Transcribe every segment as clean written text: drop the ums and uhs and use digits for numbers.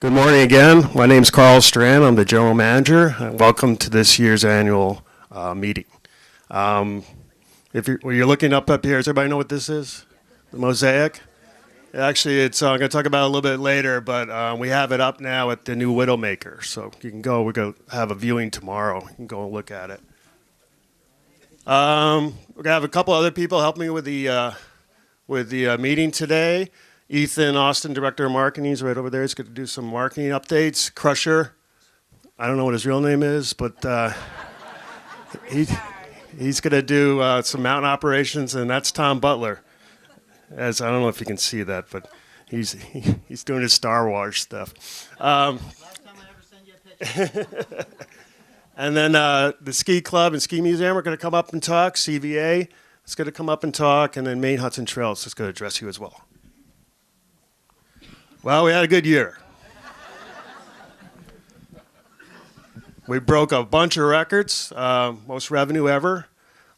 Good morning again. My name is Carl Strand. I'm the general manager. Welcome to this year's annual meeting. If you're looking up here, does everybody know what this is? The mosaic? Actually, it's I'm going to talk about it a little bit later, but we have it up now at the new Widowmaker. So you can go. We're going to have a viewing tomorrow. You can go and look at it. We're going to have a couple other people help me with the meeting today. Ethan Austin, Director of Marketing, is right over there. He's going to do some marketing updates. Crusher, I don't know what his real name is, but he's going to do some mountain operations, and that's Tom Butler. As I don't know if you can see that, but he's doing his Star Wars stuff. Last time I ever sent you a picture. And then the Ski Club and Ski Museum are going to come up and talk. CVA is going to come up and talk, and then Maine Huts and Trails is going to address you as well. Well, we had a good year. We broke a bunch of records, most revenue ever.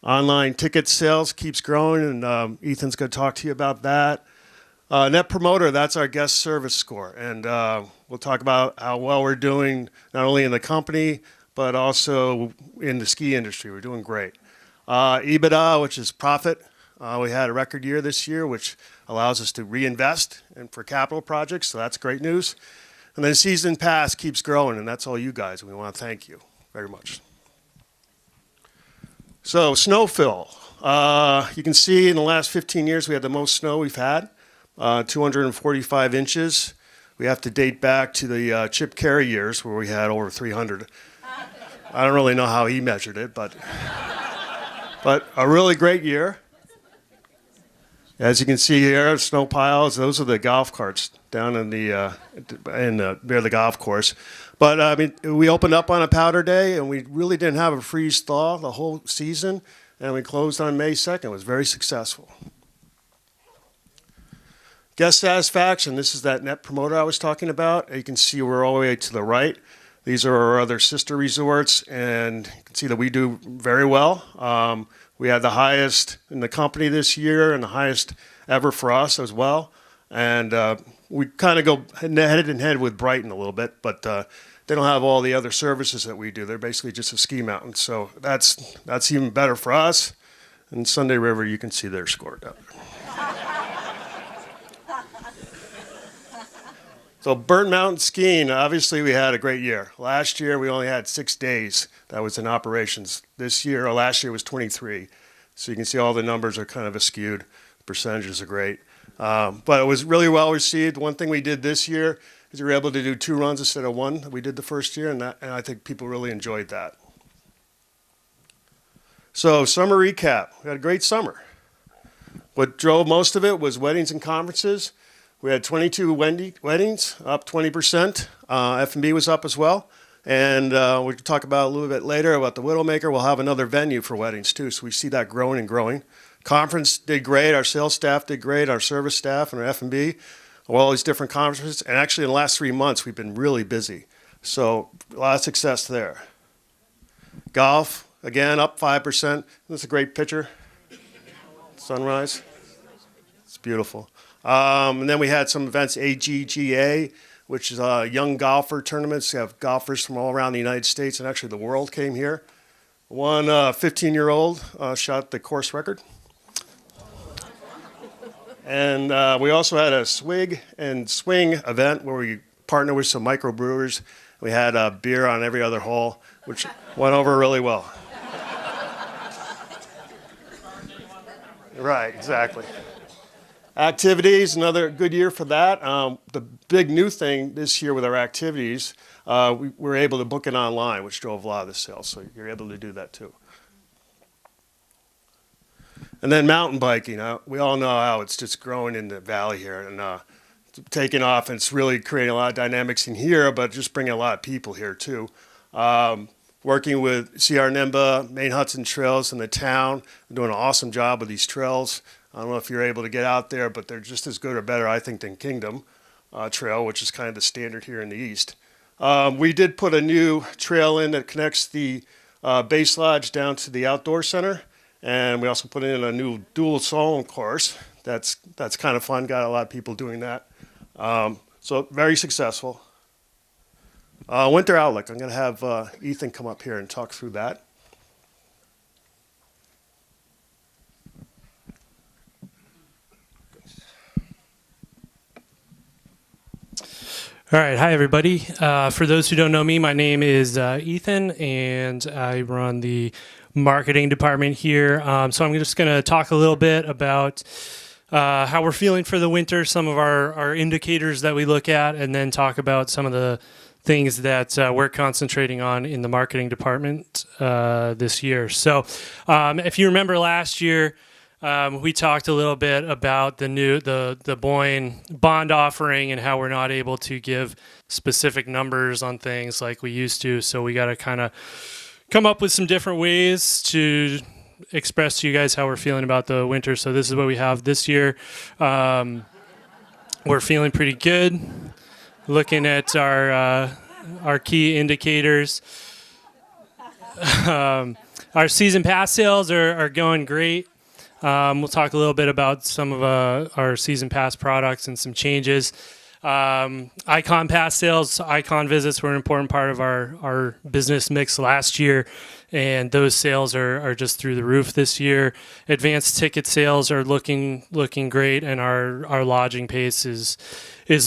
Online ticket sales keeps growing, and Ethan's going to talk to you about that. Net Promoter, that's our guest service score. And we'll talk about how well we're doing, not only in the company, but also in the ski industry. We're doing great. EBITDA, which is profit. We had a record year this year, which allows us to reinvest and for capital projects, so that's great news. And then Season Pass keeps growing, and that's all you guys, and we want to thank you very much. So snowfill. You can see in the last 15 years we had the most snow we've had, 245 inches. We have to date back to the Chip Carey years where we had over 300. I don't really know how he measured it, but a really great year. As you can see here, snow piles, those are the golf carts down in near the golf course. But I mean, we opened up on a powder day, and we really didn't have a freeze thaw the whole season, and we closed on May 2nd. It was very successful. Guest satisfaction, this is that Net Promoter I was talking about. You can see we're all the way to the right. These are our other sister resorts, and you can see that we do very well. We had the highest in the company this year and the highest ever for us as well. And we kind of go head in head with Brighton a little bit, but they don't have all the other services that we do. They're basically just a ski mountain. So that's even better for us. And Sunday River, you can see their score down there. So Burnt Mountain Skiing, obviously we had a great year. Last year we only had 6 days that was in operations. This year, or last year was 23. So you can see all the numbers are kind of skewed. The percentages are great. But it was really well received. One thing we did this year is we were able to do 2 runs instead of 1 that we did the first year, and I think people really enjoyed that. So summer recap. We had a great summer. What drove most of it was weddings and conferences. We had 22 weddings, up 20%. F&B was up as well. And we'll talk about a little bit later about the Widowmaker. We'll have another venue for weddings too, so we see that growing and growing. Conference did great. Our sales staff did great. Our service staff and our F&B. All these different conferences. And actually in the last 3 months, we've been really busy. So a lot of success there. Golf, again, up 5%. That's a great picture. Sunrise. It's beautiful. And then we had some events, AGGA, which is young golfer tournaments. You have golfers from all around the United States, and actually the world came here. One 15-year-old shot the course record. And we also had a swig and swing event where we partnered with some microbrewers. We had beer on every other hole, which went over really well. Right, exactly. Activities, another good year for that. The big new thing this year with our activities, we were able to book it online, which drove a lot of the sales, so you're able to do that too. And then mountain biking. We all know how it's just growing in the valley here and taking off, and it's really creating a lot of dynamics in here, but just bringing a lot of people here too. Working with CR NIMBA, Maine Huts and Trails in the town, they're doing an awesome job with these trails. I don't know if you're able to get out there, but they're just as good or better, I think, than Kingdom Trail, which is kind of the standard here in the East. We did put a new trail in that connects the base lodge down to the outdoor center, and we also put in a new dual slalom course. That's kind of fun. Got a lot of people doing that. So very successful. Winter outlook. I'm going to have Ethan come up here and talk through that. All right. Hi, everybody. For those who don't know me, my name is Ethan, and I run the marketing department here. So I'm just going to talk a little bit about how we're feeling for the winter, some of our indicators that we look at, and then talk about some of the things that we're concentrating on in the marketing department this year. So if you remember last year, we talked a little bit about the Boyne bond offering and how we're not able to give specific numbers on things like we used to. So we got to kind of come up with some different ways to express to you guys how we're feeling about the winter. So this is what we have this year. We're feeling pretty good. Looking at our key indicators, our season pass sales are going great. We'll talk a little bit about some of our season pass products and some changes. Icon pass sales, icon visits were an important part of our business mix last year, and those sales are just through the roof this year. Advanced ticket sales are looking great, and our lodging pace is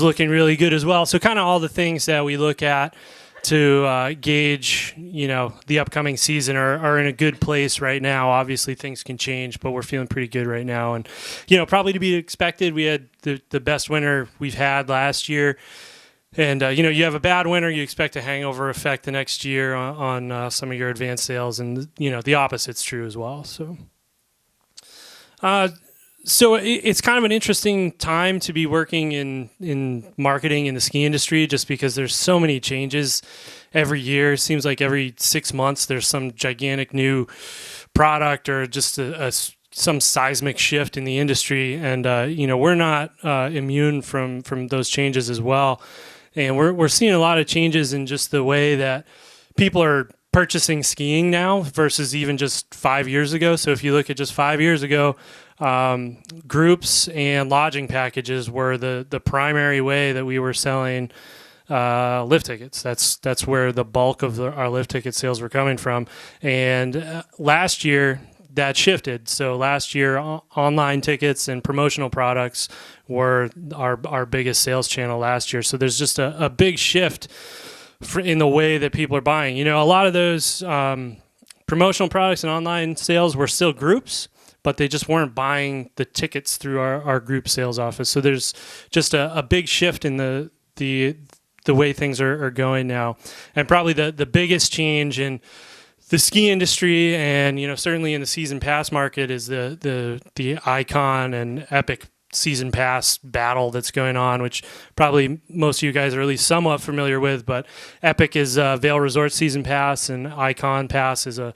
looking really good as well. So kind of all the things that we look at to gauge, the upcoming season are in a good place right now. Obviously, things can change, but we're feeling pretty good right now. And, probably to be expected, we had the best winter we've had last year. And, you have a bad winter, you expect a hangover effect the next year on some of your advanced sales. And, the opposite's true as well. So it's kind of an interesting time to be working in marketing in the ski industry, just because there's so many changes every year. It seems like every 6 months there's some gigantic new product or just some seismic shift in the industry. And, we're not immune from those changes as well. And we're seeing a lot of changes in just the way that people are purchasing skiing now versus even just 5 years ago. So if you look at just 5 years ago, groups and lodging packages were the primary way that we were selling lift tickets. That's where the bulk of our lift ticket sales were coming from. And last year that shifted. So last year online tickets and promotional products were our biggest sales channel last year. So there's just a big shift in the way that people are buying. A lot of those promotional products and online sales were still groups, but they just weren't buying the tickets through our group sales office. So there's just a big shift in the way things are going now. And probably the biggest change in the ski industry and, certainly in the season pass market is the Icon and Epic season pass battle that's going on, which probably most of you guys are at least somewhat familiar with. But Epic is Vail Resort season pass, and Icon Pass is a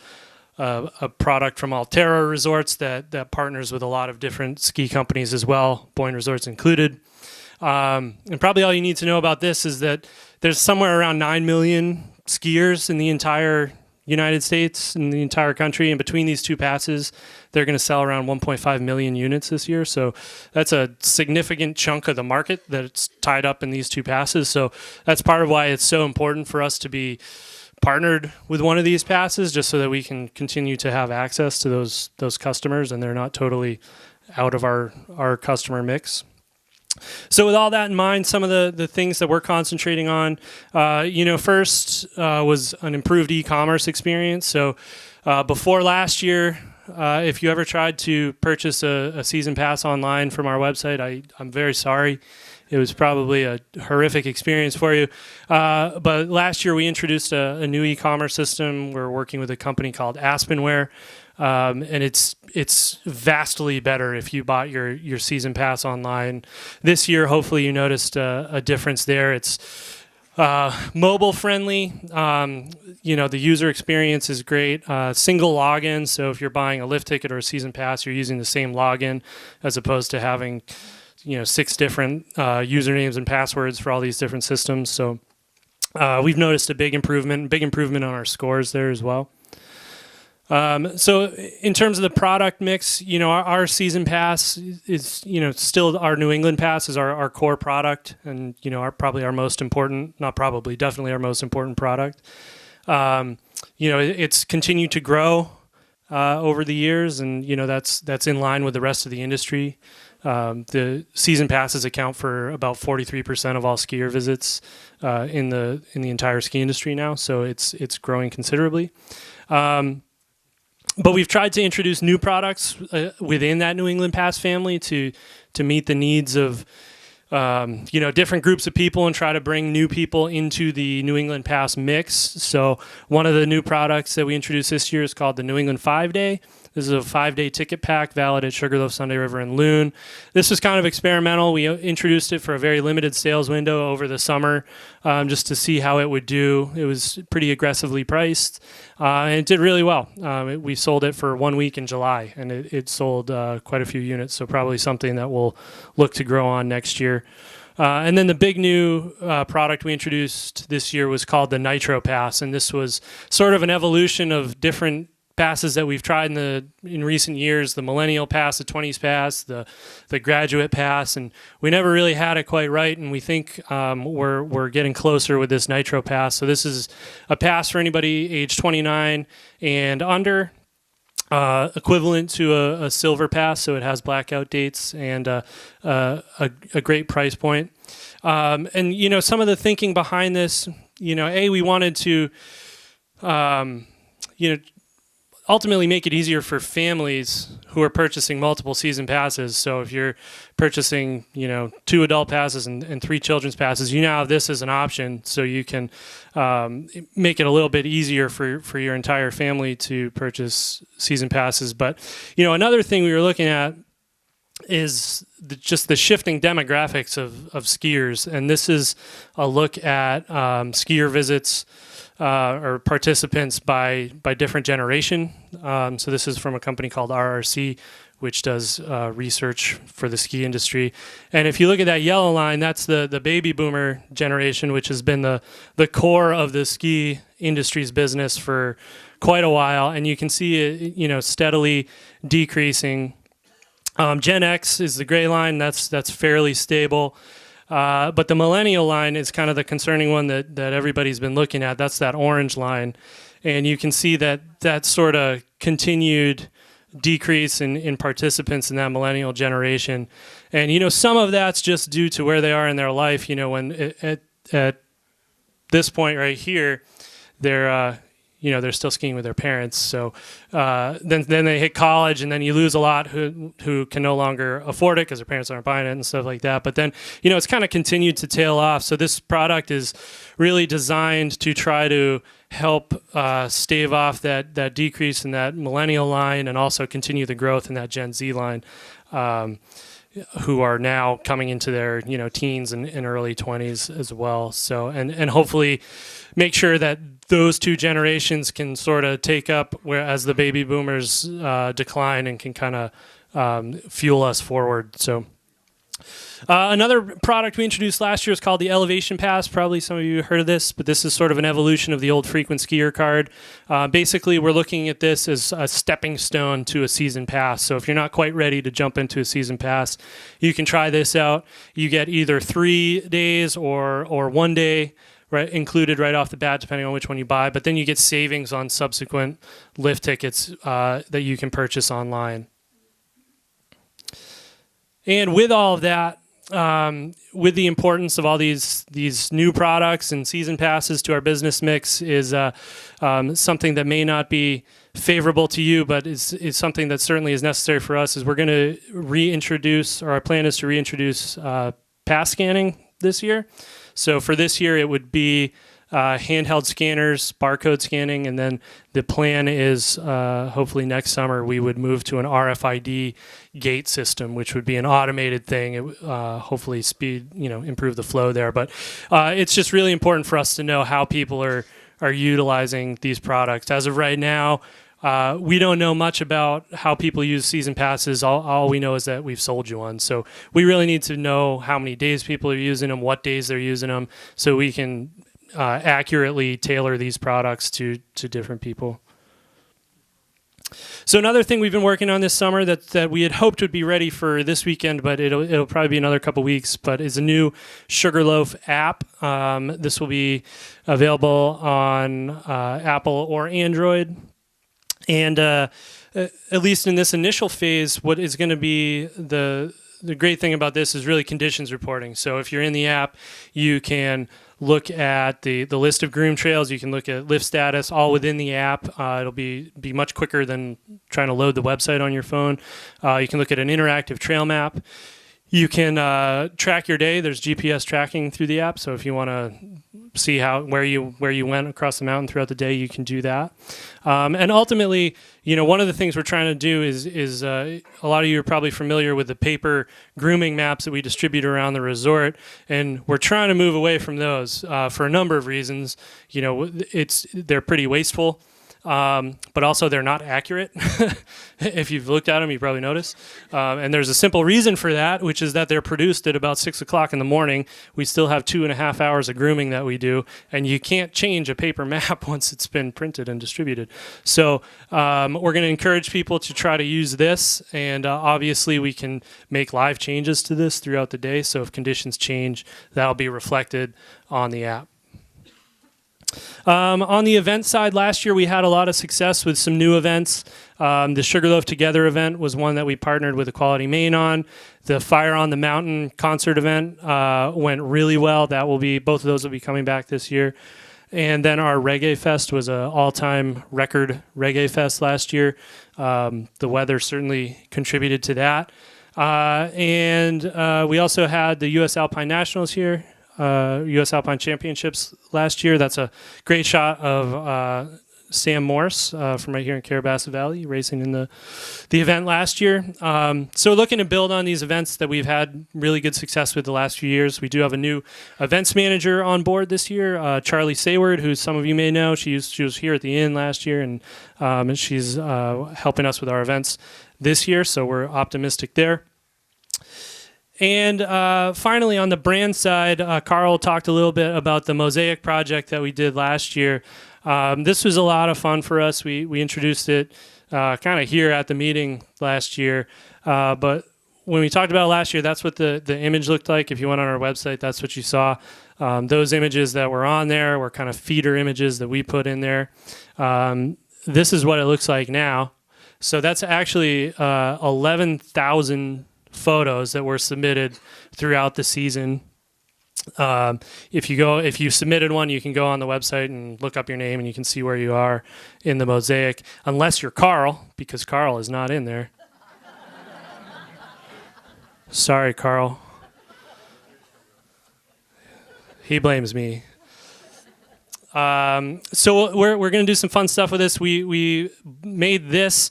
product from Alterra Resorts that partners with a lot of different ski companies as well, Boyne Resorts included. And probably all you need to know about this is that there's somewhere around 9 million skiers in the entire United States, in the entire country. And between these two passes, they're going to sell around 1.5 million units this year. So that's a significant chunk of the market that's tied up in these two passes. So that's part of why it's so important for us to be partnered with one of these passes, just so that we can continue to have access to those customers and they're not totally out of our customer mix. So with all that in mind, some of the things that we're concentrating on, first was an improved e-commerce experience. So before last year, if you ever tried to purchase a season pass online from our website, I'm very sorry. It was probably a horrific experience for you. But last year we introduced a new e-commerce system. We're working with a company called Aspenware. And it's vastly better if you bought your season pass online. This year, hopefully you noticed a difference there. It's mobile friendly. The user experience is great. Single login. So if you're buying a lift ticket or a season pass, you're using the same login as opposed to having 6 different usernames and passwords for all these different systems. So we've noticed a big improvement on our scores there as well. So in terms of the product mix, our season pass is, still our New England pass is our core product, and probably our most important, not probably, definitely our most important product. It's continued to grow over the years, and that's in line with the rest of the industry. The season passes account for about 43% of all skier visits in the entire ski industry now, so it's growing considerably. But we've tried to introduce new products within that New England Pass family to meet the needs of different groups of people and try to bring new people into the New England Pass mix. So one of the new products that we introduced this year is called the New England 5-Day. This is a 5-day ticket pack valid at Sugarloaf, Sunday River, and Loon. This was kind of experimental. We introduced it for a very limited sales window over the summer just to see how it would do. It was pretty aggressively priced, and it did really well. We sold it for 1 week in July, and it sold quite a few units, so probably something that we'll look to grow on next year. And then the big new product we introduced this year was called the Nitro Pass, and this was sort of an evolution of different passes that we've tried in recent years, the Millennial Pass, the 20s Pass, the Graduate Pass, and we never really had it quite right, and we think we're getting closer with this Nitro Pass. So this is a pass for anybody age 29 and under, equivalent to a silver pass, so it has blackout dates and a great price point. And some of the thinking behind this, we wanted to ultimately make it easier for families who are purchasing multiple season passes. So if you're purchasing, 2 adult passes and 3 children's passes, you now have this as an option, so you can make it a little bit easier for your entire family to purchase season passes. But, another thing we were looking at is just the shifting demographics of skiers. And this is a look at skier visits or participants by different generation. So this is from a company called RRC, which does research for the ski industry. And if you look at that yellow line, that's the baby boomer generation, which has been the core of the ski industry's business for quite a while. And you can see it, steadily decreasing. Gen X is the gray line. That's fairly stable. But the millennial line is kind of the concerning one that everybody's been looking at. That's that orange line. And you can see that sort of continued decrease in participants in that millennial generation. And, some of that's just due to where they are in their life. When at this point right here, they're still skiing with their parents. So then they hit college, and then you lose a lot who can no longer afford it because their parents aren't buying it and stuff like that. But then, it's kind of continued to tail off. So this product is really designed to try to help stave off that decrease in that millennial line and also continue the growth in that Gen Z line, who are now coming into their teens and early 20s as well. So and hopefully make sure that those two generations can sort of take up whereas the baby boomers decline and can kind of fuel us forward. So another product we introduced last year is called the Elevation Pass. Probably some of you heard of this, but this is sort of an evolution of the old frequent skier card. Basically, we're looking at this as a stepping stone to a season pass. So if you're not quite ready to jump into a season pass, you can try this out. You get either 3 days or 1 day included right off the bat, depending on which one you buy. But then you get savings on subsequent lift tickets that you can purchase online. And with all of that, with the importance of all these new products and season passes to our business mix is something that may not be favorable to you, but is something that certainly is necessary for us, is we're going to reintroduce, or our plan is to reintroduce pass scanning this year. So for this year, it would be handheld scanners, barcode scanning, and then the plan is hopefully next summer we would move to an RFID gate system, which would be an automated thing. It, hopefully improve the flow there. But it's just really important for us to know how people are utilizing these products. As of right now, we don't know much about how people use season passes. All we know is that we've sold you one. So we really need to know how many days people are using them, what days they're using them, so we can accurately tailor these products to different people. So another thing we've been working on this summer that we had hoped would be ready for this weekend, but it'll probably be another couple weeks, but is a new Sugarloaf app. This will be available on Apple or Android. And at least in this initial phase, what is going to be the great thing about this is really conditions reporting. So if you're in the app, you can look at the list of groom trails. You can look at lift status all within the app. It'll be much quicker than trying to load the website on your phone. You can look at an interactive trail map. You can track your day. There's GPS tracking through the app. So if you want to see where you went across the mountain throughout the day, you can do that. And ultimately, one of the things we're trying to do is a lot of you are probably familiar with the paper grooming maps that we distribute around the resort, and we're trying to move away from those for a number of reasons. They're pretty wasteful. But also they're not accurate. If you've looked at them, you probably noticed. And there's a simple reason for that, which is that they're produced at about 6 o'clock in the morning. We still have 2.5 hours of grooming that we do, and you can't change a paper map once it's been printed and distributed. So we're going to encourage people to try to use this, and obviously we can make live changes to this throughout the day. So if conditions change, that'll be reflected on the app. On the event side, last year we had a lot of success with some new events. The Sugarloaf Together event was one that we partnered with Equality Maine on. The Fire on the Mountain concert event went really well. Both of those will be coming back this year. And then our Reggae Fest was an all-time record Reggae Fest last year. The weather certainly contributed to that. And we also had the U.S. Alpine Nationals here. U.S. Alpine Championships last year. That's a great shot of Sam Morse from right here in Carrabassett Valley racing in the event last year. So looking to build on these events that we've had really good success with the last few years. We do have a new events manager on board this year, Charlie Sayward, who some of you may know. She was here at the inn last year, and she's helping us with our events this year, so we're optimistic there. And finally, on the brand side, Carl talked a little bit about the Mosaic project that we did last year. This was a lot of fun for us. We introduced it kind of here at the meeting last year. But when we talked about it last year, that's what the image looked like. If you went on our website, that's what you saw. Those images that were on there were kind of feeder images that we put in there. This is what it looks like now. So that's actually 11,000 photos that were submitted throughout the season. If you submitted one, you can go on the website and look up your name and you can see where you are in the Mosaic, unless you're Carl, because Carl is not in there. Sorry, Carl. He blames me. So we're going to do some fun stuff with this. We made this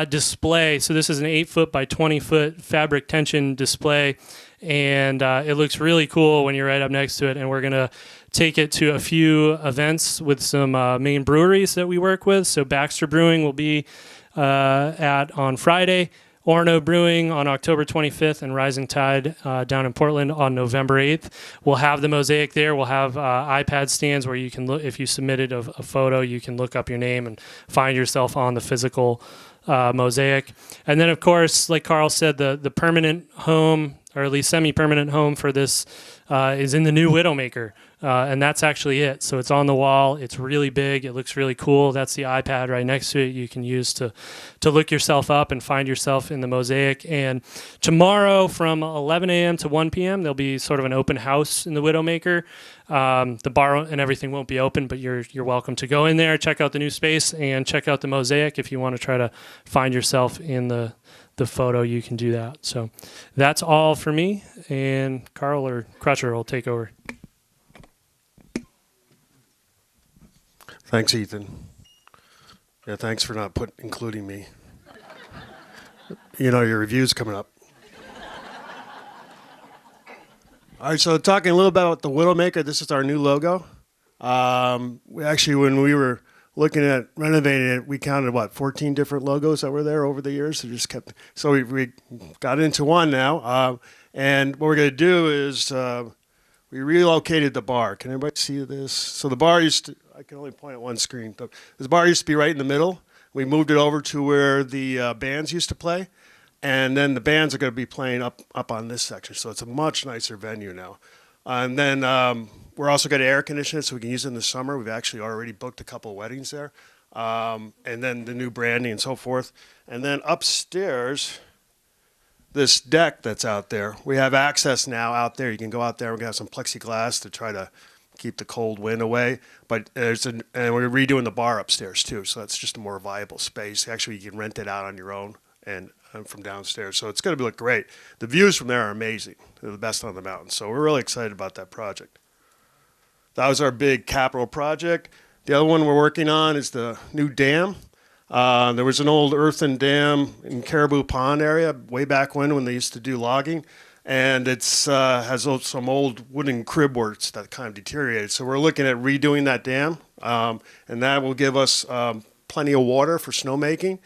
display. So this is an 8-foot by 20-foot fabric tension display, and it looks really cool when you're right up next to it. And we're going to take it to a few events with some Maine breweries that we work with. So Baxter Brewing will be on Friday. Orono Brewing on October 25th, and Rising Tide down in Portland on November 8th. We'll have the Mosaic there. We'll have iPad stands where you can look. If you submitted a photo, you can look up your name and find yourself on the physical Mosaic. And then, of course, like Carl said, the permanent home, or at least semi-permanent home for this is in the new Widowmaker. And that's actually it. So it's on the wall. It's really big. It looks really cool. That's the iPad right next to it you can use to look yourself up and find yourself in the Mosaic. And tomorrow from 11 a.m. to 1 p.m., there'll be sort of an open house in the Widowmaker. The bar and everything won't be open, but you're welcome to go in there, check out the new space, and check out the Mosaic. If you want to try to find yourself in the photo, you can do that. So that's all for me, and Carl or Crutcher will take over. Thanks, Ethan. Yeah, thanks for not including me. Your review's coming up. All right, so talking a little bit about the Widowmaker, this is our new logo. When we were looking at renovating it, we counted, 14 different logos that were there over the years. So we got into one now. And what we're going to do is we relocated the bar. Can everybody see this? So the bar I can only point at one screen. The bar used to be right in the middle. We moved it over to where the bands used to play, and then the bands are going to be playing up on this section. So it's a much nicer venue now. And then we're also going to air condition it so we can use it in the summer. We've actually already booked a couple of weddings there. And then the new branding and so forth. And then upstairs, this deck that's out there, we have access now out there. You can go out there. We're going to have some plexiglass to try to keep the cold wind away. But and we're redoing the bar upstairs too. So that's just a more viable space. Actually, you can rent it out on your own and from downstairs. So it's going to look great. The views from there are amazing. They're the best on the mountain. So we're really excited about that project. That was our big capital project. The other one we're working on is the new dam. There was an old earthen dam in Caribou Pond area way back when they used to do logging. And it's has some old wooden crib works that kind of deteriorated. So we're looking at redoing that dam. And that will give us plenty of water for snowmaking.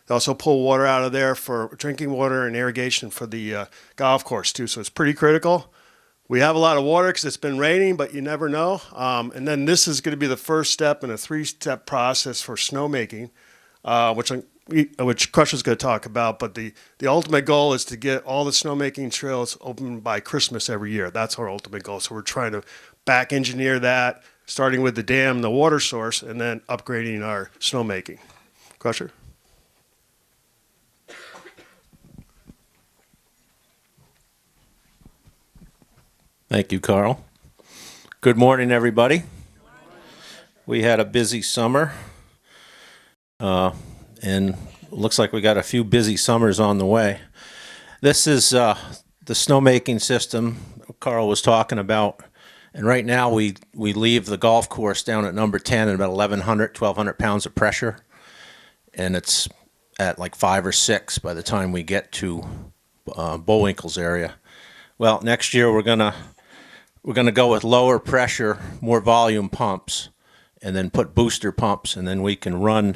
They also pull water out of there for drinking water and irrigation for the golf course too. So it's pretty critical. We have a lot of water because it's been raining, but you never know. And then this is going to be the first step in a 3-step process for snowmaking, which Crusher's going to talk about. But the ultimate goal is to get all the snowmaking trails open by Christmas every year. That's our ultimate goal. So we're trying to back engineer that, starting with the dam, the water source, and then upgrading our snowmaking. Crusher? Thank you, Carl. Good morning, everybody. We had a busy summer, and looks like we got a few busy summers on the way. This is the snowmaking system Carl was talking about, and right now we leave the golf course down at number 10 at about 1,200 pounds of pressure, and it's at like 5 or 6 by the time we get to Bullwinkle's area. Well, next year we're gonna go with lower pressure, more volume pumps, and then put booster pumps, and then we can run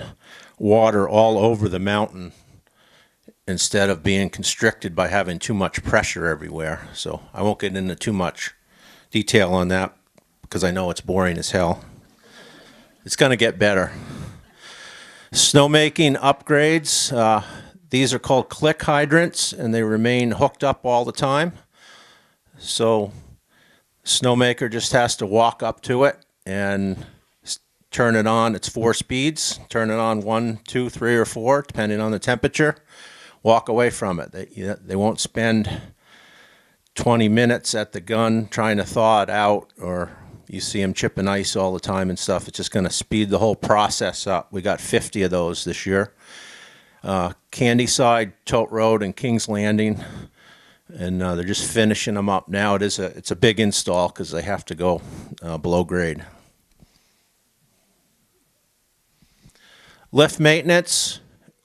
water all over the mountain instead of being constricted by having too much pressure everywhere. So I won't get into too much detail on that because I know it's boring as hell. It's going to get better. Snowmaking upgrades. These are called click hydrants, and they remain hooked up all the time. So snowmaker just has to walk up to it and turn it on. It's 4 speeds. Turn it on 1, 2, 3, or 4, depending on the temperature. Walk away from it. They won't spend 20 minutes at the gun trying to thaw it out, or you see them chipping ice all the time and stuff. It's just going to speed the whole process up. We got 50 of those this year. Candyside, Tote Road, and King's Landing. And they're just finishing them up now. It's a big install because they have to go below grade. Lift maintenance,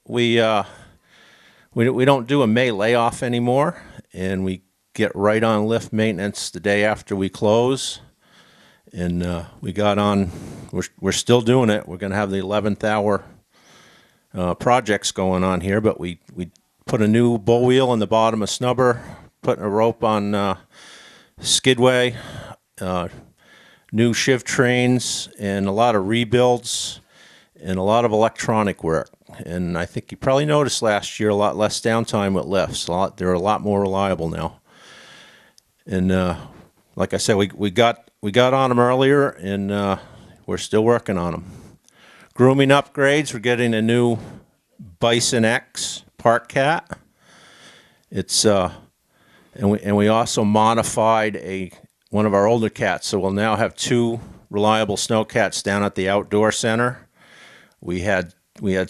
we don't do a May layoff anymore, and we get right on lift maintenance the day after we close. And we got on. We're still doing it. We're going to have the 11th hour projects going on here, but we put a new bow wheel in the bottom of snubber, putting a rope on skidway, new shiv trains, and a lot of rebuilds, and a lot of electronic work. And I think you probably noticed last year a lot less downtime with lifts. They're a lot more reliable now. And like I said, we got on them earlier, and we're still working on them. Grooming upgrades. We're getting a new Bison X Park Cat. It's and we also modified one of our older cats, so we'll now have 2 reliable snow cats down at the outdoor center. We had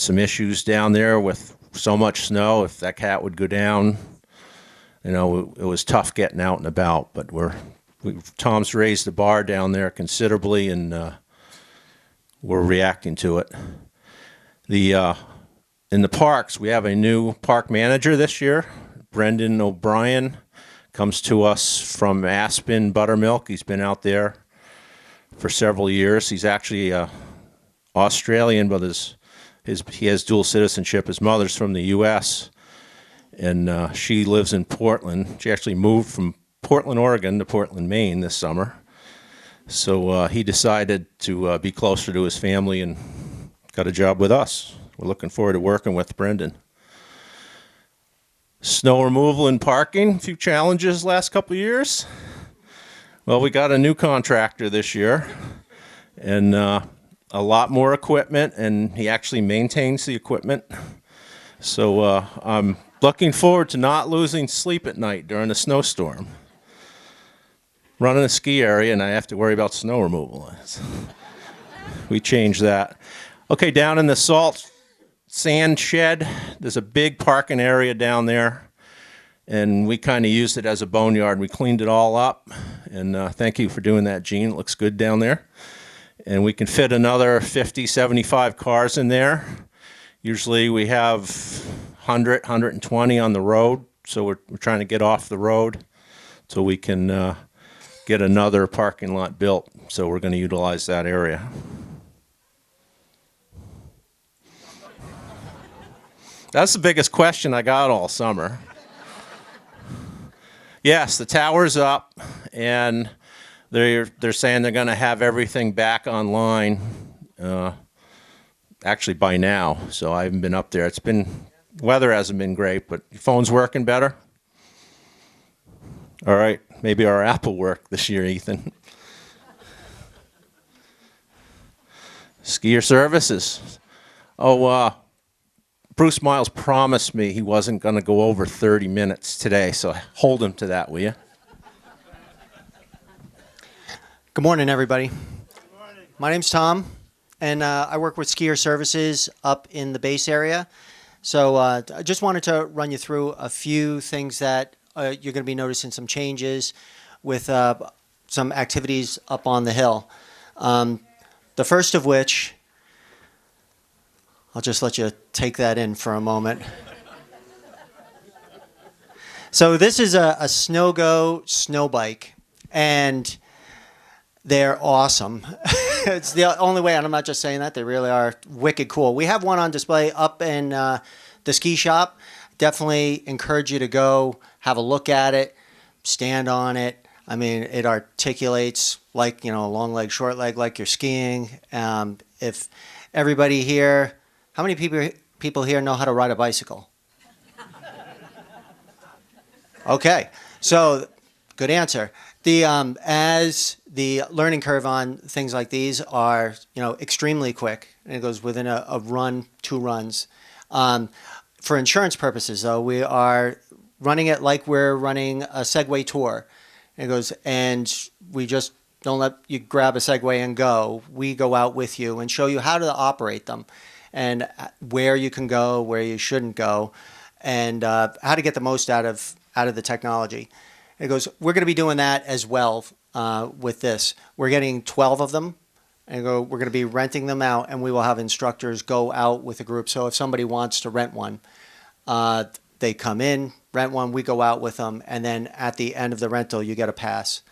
some issues down there with so much snow. If that cat would go down, it was tough getting out and about. But Tom's raised the bar down there considerably, and we're reacting to it. In the parks, we have a new park manager this year. Brendan O'Brien comes to us from Aspen Buttermilk. He's been out there for several years. He's actually Australian, but he has dual citizenship. His mother's from the U.S., and she lives in Portland. She actually moved from Portland, Oregon to Portland, Maine this summer. So he decided to be closer to his family and got a job with us. we're looking forward to working with Brendan. Snow removal and parking, a few challenges last couple of years. Well, we got a new contractor this year, and a lot more equipment, and he actually maintains the equipment. So I'm looking forward to not losing sleep at night during a snowstorm. Running a ski area, and I have to worry about snow removal. We changed that. Okay, down in the salt sand shed, there's a big parking area down there, and we kind of used it as a boneyard. We cleaned it all up, and thank you for doing that, Gene. It looks good down there. And we can fit another 50, 75 cars in there. Usually we have 100, 120 on the road, so we're trying to get off the road so we can get another parking lot built. So we're going to utilize that area. That's the biggest question I got all summer. Yes, the tower's up, and they're saying they're going to have everything back online actually by now. So I haven't been up there. Weather hasn't been great, but your phone's working better? All right, maybe our app will work this year, Ethan. Skier services. Oh, Bruce Miles promised me he wasn't going to go over 30 minutes today, so hold him to that, will you? Good morning, everybody. Good morning. My name's Tom, and I work with Skier Services up in the base area. So I just wanted to run you through a few things that you're going to be noticing some changes with some activities up on the hill. The first of which, I'll just let you take that in for a moment. So this is a Snow-Go snow bike, and they're awesome. It's the only way, and I'm not just saying that, they really are wicked cool. We have one on display up in the ski shop. Definitely encourage you to go have a look at it, stand on it. I mean, it articulates like, a long leg, short leg, like you're skiing. If everybody here, how many people here know how to ride a bicycle? Okay, so good answer. As the learning curve on things like these are, extremely quick, and it goes within a run, 2 runs. For insurance purposes, though, we are running it like we're running a Segway tour. And it goes, and we just don't let you grab a Segway and go. We go out with you and show you how to operate them, and where you can go, where you shouldn't go, and how to get the most out of the technology. It goes, we're going to be doing that as well with this. We're getting 12 of them, and we're going to be renting them out, and we will have instructors go out with a group. So if somebody wants to rent one, they come in, rent one, we go out with them, and then at the end of the rental, you get a pass.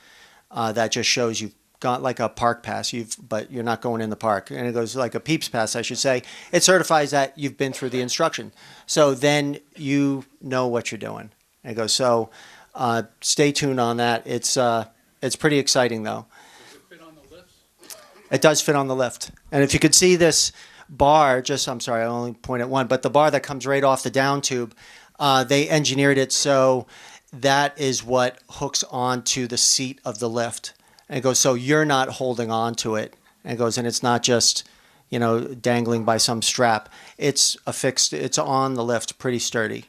That just shows you've got like a park pass, but you're not going in the park. And it goes like a Peeps pass, I should say. It certifies that you've been through the instruction. So then you know what you're doing. And it goes, so stay tuned on that. It's pretty exciting, though. Does it fit on the lifts? It does fit on the lift. And if you could see this bar, I'm sorry, I only point at one, but the bar that comes right off the down tube, they engineered it so that is what hooks onto the seat of the lift. And it goes, so you're not holding on to it. And it goes, and it's not just, dangling by some strap. It's affixed, it's on the lift, pretty sturdy.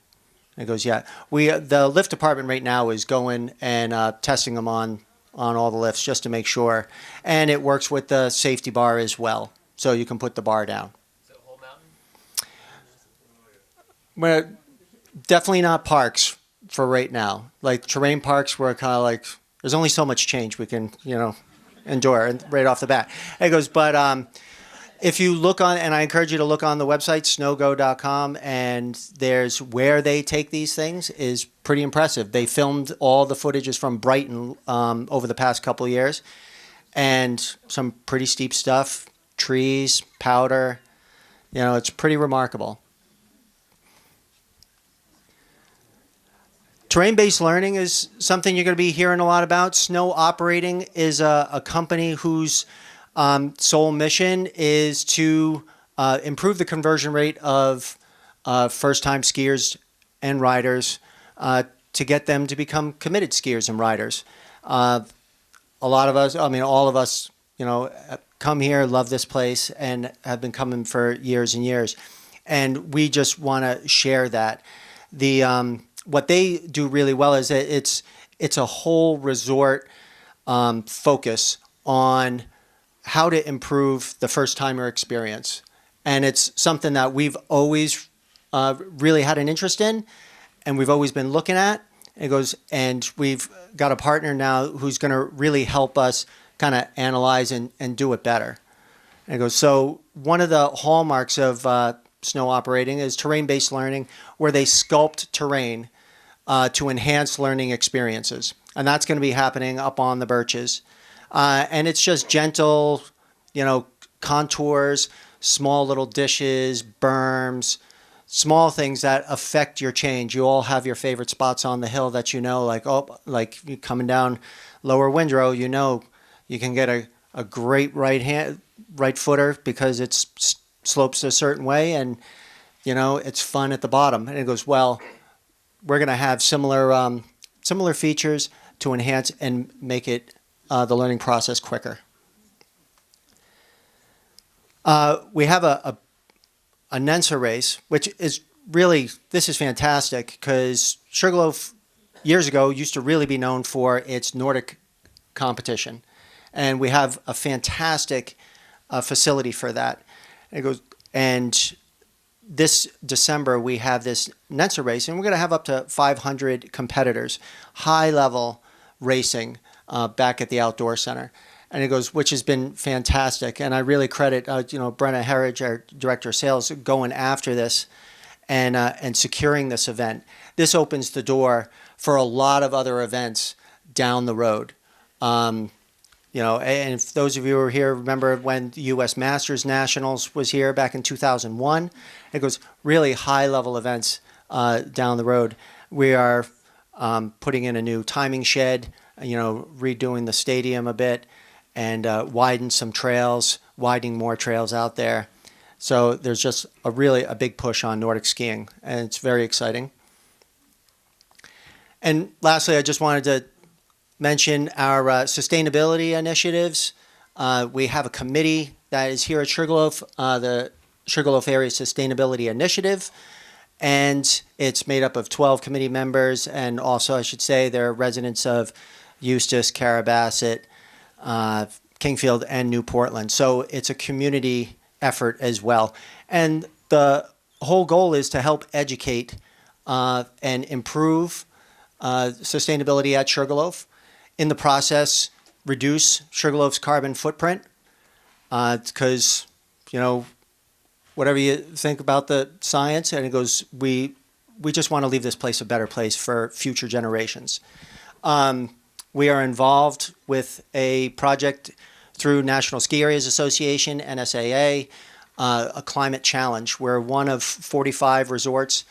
And it goes, yeah. The lift department right now is going and testing them on all the lifts just to make sure. And it works with the safety bar as well. So you can put the bar down. Is it a whole mountain? Well, definitely not parks for right now. Like terrain parks, we're kind of like, there's only so much change we can, endure right off the bat. It goes, but if you look on, and I encourage you to look on the website, snowgo.com, and there's where they take these things is pretty impressive. They filmed all the footages from Brighton over the past couple of years, and some pretty steep stuff, trees, powder, it's pretty remarkable. Terrain-based learning is something you're going to be hearing a lot about. Snow Operating is a company whose sole mission is to improve the conversion rate of first-time skiers and riders to get them to become committed skiers and riders. A lot of us, I mean, all of us, come here, love this place, and have been coming for years and years. And we just want to share that. What they do really well is that it's a whole resort focus on how to improve the first-timer experience. And it's something that we've always really had an interest in, and we've always been looking at. And we've got a partner now who's going to really help us kind of analyze and do it better. And it goes, so one of the hallmarks of snow operating is terrain-based learning, where they sculpt terrain to enhance learning experiences. And that's going to be happening up on the Birches. And it's just gentle, contours, small little dishes, berms, small things that affect your change. You all have your favorite spots on the hill that like you coming down Lower Windrow, you can get a great right footer because it slopes a certain way, and it's fun at the bottom. And it goes, well, we're going to have similar features to enhance and make it the learning process quicker. We have a Nensa race, which is really, this is fantastic because Sugarloaf years ago used to really be known for its Nordic competition. And we have a fantastic facility for that. And this December we have this Nensa race, and we're going to have up to 500 competitors, high level racing back at the Outdoor Center. And which has been fantastic. And I really credit, Brenna Herridge, our director of sales, going after this and securing this event. This opens the door for a lot of other events down the road. And if those of you who are here remember when the U.S. Masters Nationals was here back in 2001, really high-level events down the road. We are putting in a new timing shed, redoing the stadium a bit, and widen some trails, widening more trails out there. So there's just a big push on Nordic skiing, and it's very exciting. And lastly, I just wanted to mention our sustainability initiatives. We have a committee that is here at Sugarloaf, the Sugarloaf Area Sustainability Initiative, and it's made up of 12 committee members, and also, I should say, they're residents of Eustis, Carrabassett, Kingfield, and New Portland. So it's a community effort as well. And the whole goal is to help educate and improve sustainability at Sugarloaf. In the process, reduce Sugarloaf's carbon footprint because, whatever you think about the science, and we just want to leave this place a better place for future generations. We are involved with a project through National Ski Areas Association, NSAA, a climate challenge. We're one of 45 resorts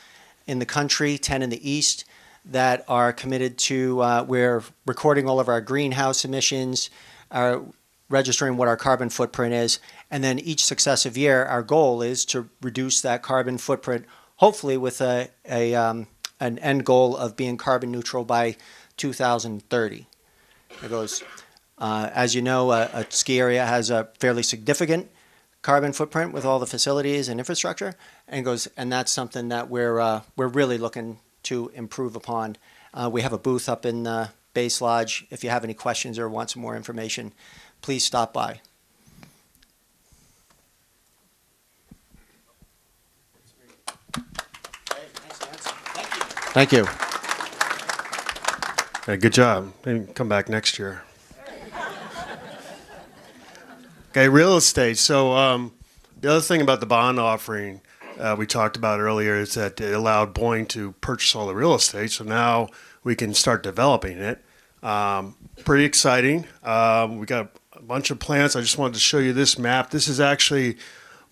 in the country, 10 in the east, that are committed to, we're recording all of our greenhouse emissions, registering what our carbon footprint is, and then each successive year, our goal is to reduce that carbon footprint, hopefully with an end goal of being carbon neutral by 2030. As you know, a ski area has a fairly significant carbon footprint with all the facilities and infrastructure, and that's something that we're really looking to improve upon. We have a booth up in the Base Lodge. If you have any questions or want some more information, please stop by. Thank you. Hey, good job. Maybe come back next year. Okay, real estate. So the other thing about the bond offering we talked about earlier is that it allowed Boeing to purchase all the real estate. So now we can start developing it. Pretty exciting. We got a bunch of plans. I just wanted to show you this map. This is actually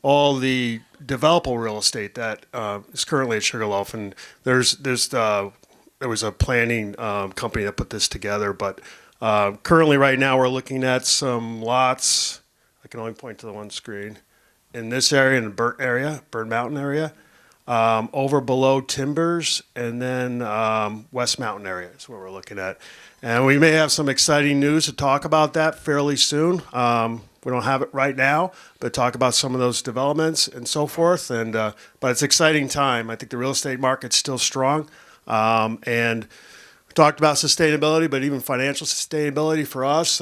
all the developable real estate that is currently at Sugarloaf, and there was a planning company that put this together. But currently, right now, we're looking at some lots. I can only point to the one screen. in this area, in the Burnt Mountain area, over below Timbers, and then West Mountain area is what we're looking at. And we may have some exciting news to talk about that fairly soon. We don't have it right now, but talk about some of those developments and so forth. And but it's an exciting time. I think the real estate market's still strong. And we talked about sustainability, but even financial sustainability for us.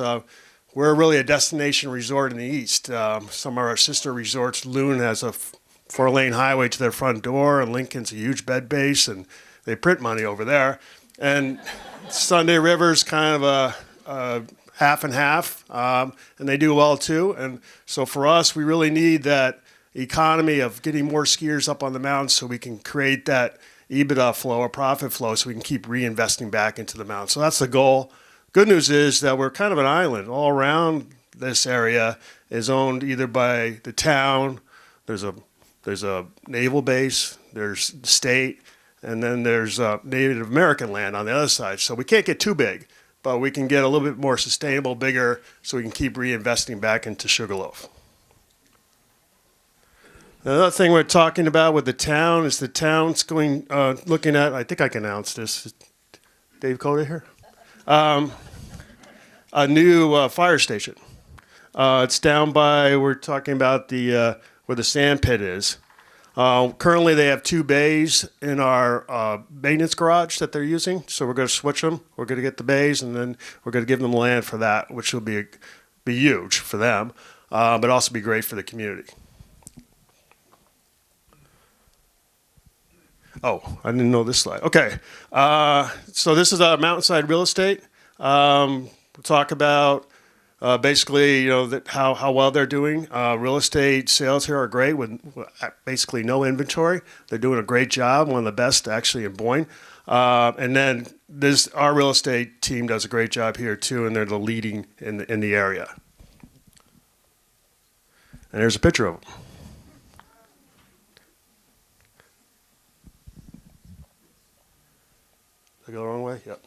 We're really a destination resort in the east. Some of our sister resorts, Loon has a 4-lane highway to their front door, and Lincoln's a huge bed base, and they print money over there. And Sunday River's kind of a half and half, and they do well too. And so for us, we really need that economy of getting more skiers up on the mountain so we can create that EBITDA flow or profit flow so we can keep reinvesting back into the mountain. So that's the goal. Good news is that we're kind of an island. All around this area is owned either by the town, there's a naval base, there's the state, and then there's Native American land on the other side. So we can't get too big, but we can get a little bit more sustainable, bigger, so we can keep reinvesting back into Sugarloaf. Another thing we're talking about with the town is the town's going, looking at, I think I can announce this. Is Dave Coda here? A new fire station. It's down by, we're talking about the where the sand pit is. Currently, they have 2 bays in our maintenance garage that they're using, so we're going to switch them. We're going to get the bays, and then we're going to give them land for that, which will be huge for them, but also be great for the community. Oh, I didn't know this slide. Okay, so this is Mountainside Real Estate. We'll talk about basically, you know, how well they're doing. Real estate sales here are great with basically no inventory. They're doing a great job, one of the best actually in Boyne. And then our real estate team does a great job here too, and they're the leading in the area. And there's a picture of them. Did I go the wrong way? Yep.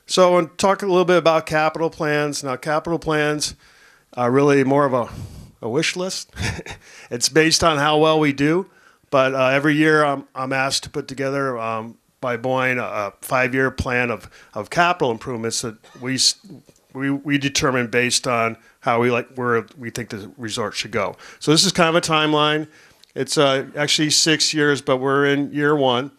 So I want to talk a little bit about capital plans. Now, capital plans are really more of a wish list. It's based on how well we do, but every year I'm asked to put together by Boyne a 5-year plan of capital improvements that we determine based on how where we think the resort should go. So this is kind of a timeline. It's actually 6 years, but we're in year 1.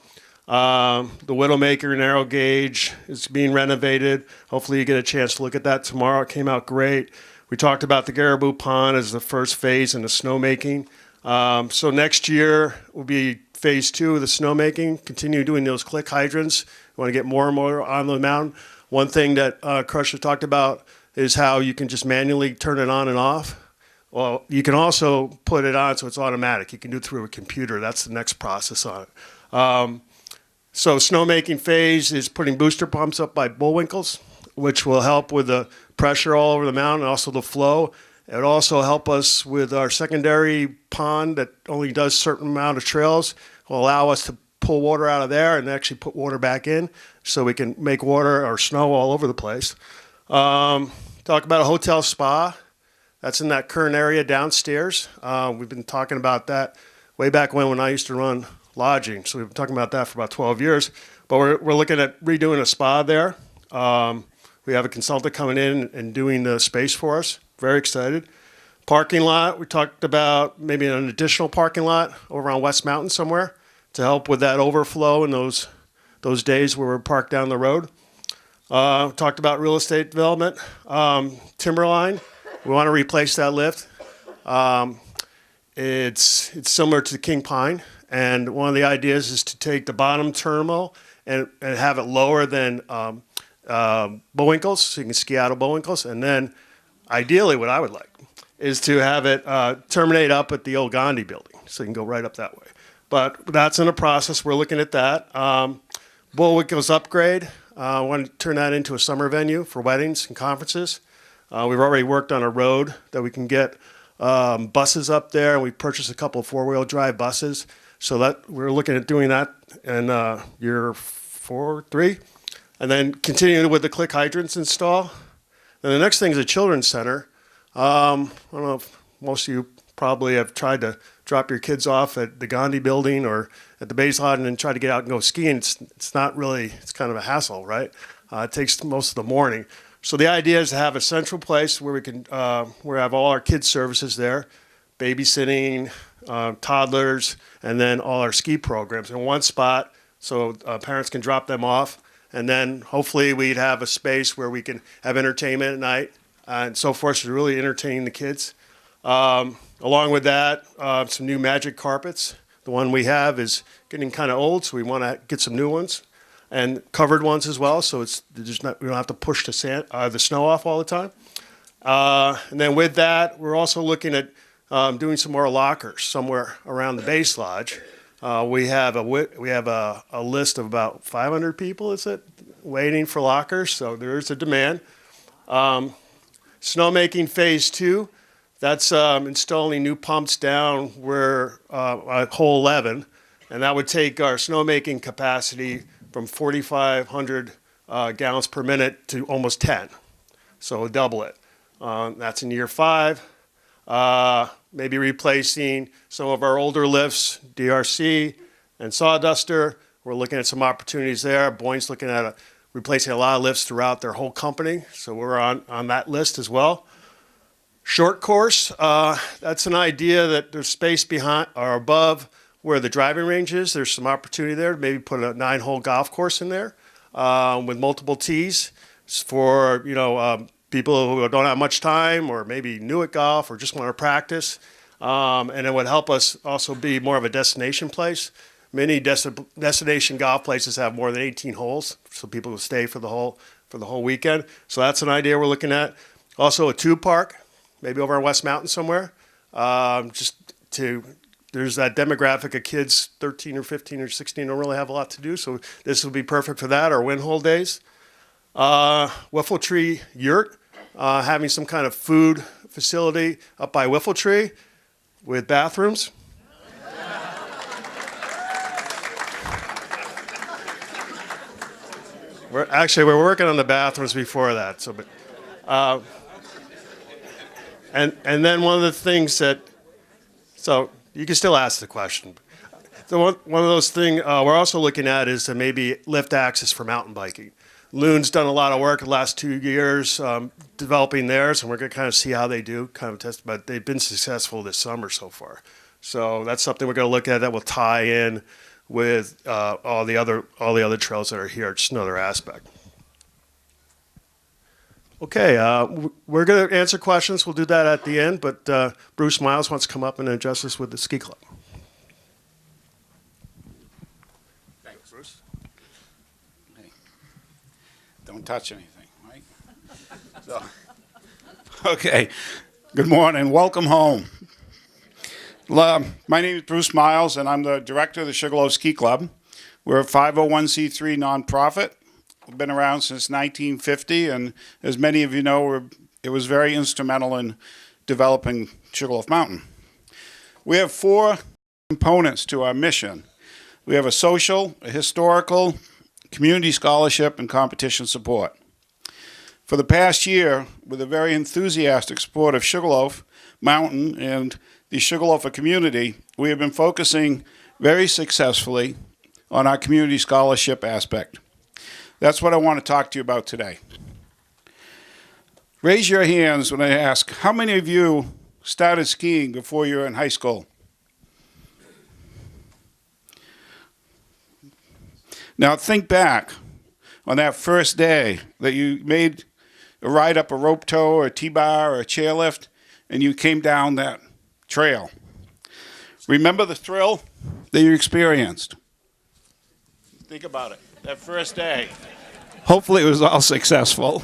The Widowmaker narrow gauge is being renovated. Hopefully you get a chance to look at that tomorrow. It came out great. We talked about the Garaboo Pond as the first phase in the snowmaking. So next year will be phase 2 of the snowmaking. Continue doing those click hydrants. We want to get more and more on the mountain. One thing that Crusher talked about is how you can just manually turn it on and off. Well, you can also put it on so it's automatic. You can do it through a computer. That's the next process on it. So snowmaking phase is putting booster pumps up by Bullwinkles, which will help with the pressure all over the mountain and also the flow. It will also help us with our secondary pond that only does a certain amount of trails. It will allow us to pull water out of there and actually put water back in so we can make water or snow all over the place. Talk about a hotel spa. That's in that current area downstairs. We've been talking about that way back when I used to run lodging. So we've been talking about that for about 12 years. But we're looking at redoing a spa there. We have a consultant coming in and doing the space for us. Very excited. Parking lot, we talked about maybe an additional parking lot over on West Mountain somewhere to help with that overflow in those days where we're parked down the road. Talked about real estate development. Timberline, we want to replace that lift. It's similar to the King Pine. And one of the ideas is to take the bottom terminal and have it lower than Bullwinkles, so you can ski out of Bullwinkles. And then, ideally, what I would like is to have it terminate up at the old Gandhi building, so you can go right up that way. But that's in a process. We're looking at that. Bullwinkles upgrade. I want to turn that into a summer venue for weddings and conferences. We've already worked on a road that we can get buses up there, and we purchased a couple of 4-wheel drive buses. So that we're looking at doing that in year 3, and then continuing with the click hydrants install. And the next thing is a children's center. I don't know if most of you probably have tried to drop your kids off at the Gandhi building or at the base lot and then try to get out and go skiing. It's not really, it's kind of a hassle, right? It takes most of the morning. So the idea is to have a central place where we can, where we have all our kids' services there, babysitting, toddlers, and then all our ski programs in one spot so parents can drop them off. And then hopefully we'd have a space where we can have entertainment at night and so forth to really entertain the kids. Along with that, some new magic carpets. The one we have is getting kind of old, so we want to get some new ones. And covered ones as well, so it's just not, we don't have to push the snow off all the time. And then with that, we're also looking at doing some more lockers somewhere around the base lodge. We have a list of about 500 people, is it, waiting for lockers, so there is a demand. Snowmaking phase 2, that's installing new pumps down where hole 11, and that would take our snowmaking capacity from 4,500 gallons per minute to almost 10. So double it. That's in year 5. Maybe replacing some of our older lifts, DRC and Sawduster. We're looking at some opportunities there. Boyne's looking at replacing a lot of lifts throughout their whole company. So we're on that list as well. Short course, that's an idea that there's space behind or above where the driving range is. There's some opportunity there to maybe put a 9-hole golf course in there with multiple tees for people who don't have much time or maybe new at golf or just want to practice. And it would help us also be more of a destination place. Many destination golf places have more than 18 holes, so people will stay for the whole weekend. So that's an idea we're looking at. Also a tube park, maybe over on West Mountain somewhere, there's that demographic of kids, 13 or 15 or 16, don't really have a lot to do, so this would be perfect for that, our wind hole days. Whiffle Tree Yurt, having some kind of food facility up by Whiffle Tree with bathrooms. We're working on the bathrooms before that, so, and then one of the things that, so you can still ask the question. So one of those things we're also looking at is to maybe lift access for mountain biking. Loon's done a lot of work the last 2 years developing theirs, and we're going to kind of see how they do, kind of test, but they've been successful this summer so far. So that's something we're going to look at that will tie in with all the other trails that are here, just another aspect. Okay, we're going to answer questions. We'll do that at the end, but Bruce Miles wants to come up and address us with the ski club. Thanks, Bruce. Hey, don't touch anything, right? So, okay. Good morning. Welcome home. My name is Bruce Miles, and I'm the director of the Sugarloaf Ski Club. We're a 501c3 nonprofit. We've been around since 1950, and as many of you know, it was very instrumental in developing Sugarloaf Mountain. We have 4 components to our mission. We have a social, a historical, community scholarship, and competition support. For the past year, with a very enthusiastic support of Sugarloaf Mountain and the Sugarloafer community, we have been focusing very successfully on our community scholarship aspect. That's what I want to talk to you about today. Raise your hands when I ask, how many of you started skiing before you were in high school? Now think back on that first day that you made a ride up a rope tow or a T-bar or a chairlift and you came down that trail. Remember the thrill that you experienced? Think about it, that first day. Hopefully it was all successful.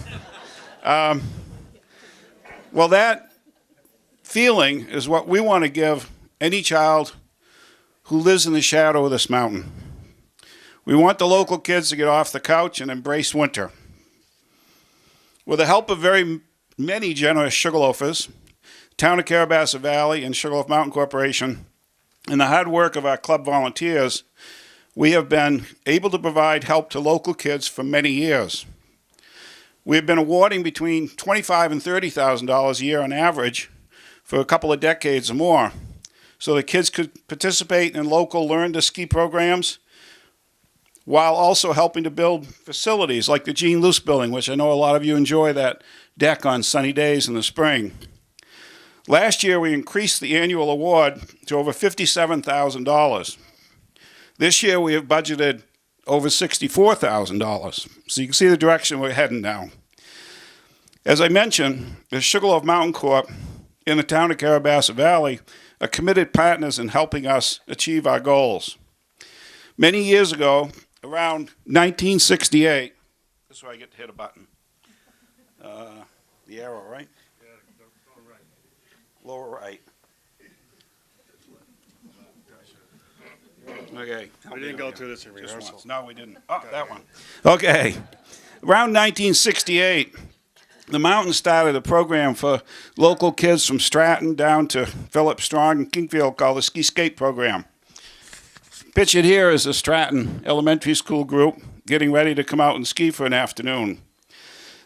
Well, that feeling is what we want to give any child who lives in the shadow of this mountain. We want the local kids to get off the couch and embrace winter. With the help of very many generous Sugarloafers, Town of Carrabassett Valley and Sugarloaf Mountain Corporation, and the hard work of our club volunteers, we have been able to provide help to local kids for many years. We have been awarding between $25,000 and $30,000 a year on average for a couple of decades or more, so the kids could participate in local learn to ski programs while also helping to build facilities like the Gene Luce building, which I know a lot of you enjoy that deck on sunny days in the spring. Last year, we increased the annual award to over $57,000. This year, we have budgeted over $64,000. So you can see the direction we're heading now. As I mentioned, the Sugarloaf Mountain Corp in the town of Carrabassett Valley are committed partners in helping us achieve our goals. Many years ago, around 1968, this is where I get to hit a button. The arrow, right? Lower right. Okay. We didn't go through this in Just rehearsal. once. No, we didn't. Oh, that one. Okay. Around 1968, the mountain started a program for local kids from Stratton down to Philip Strong and Kingfield called the Ski Skate Program. Pictured here is the Stratton Elementary School group getting ready to come out and ski for an afternoon.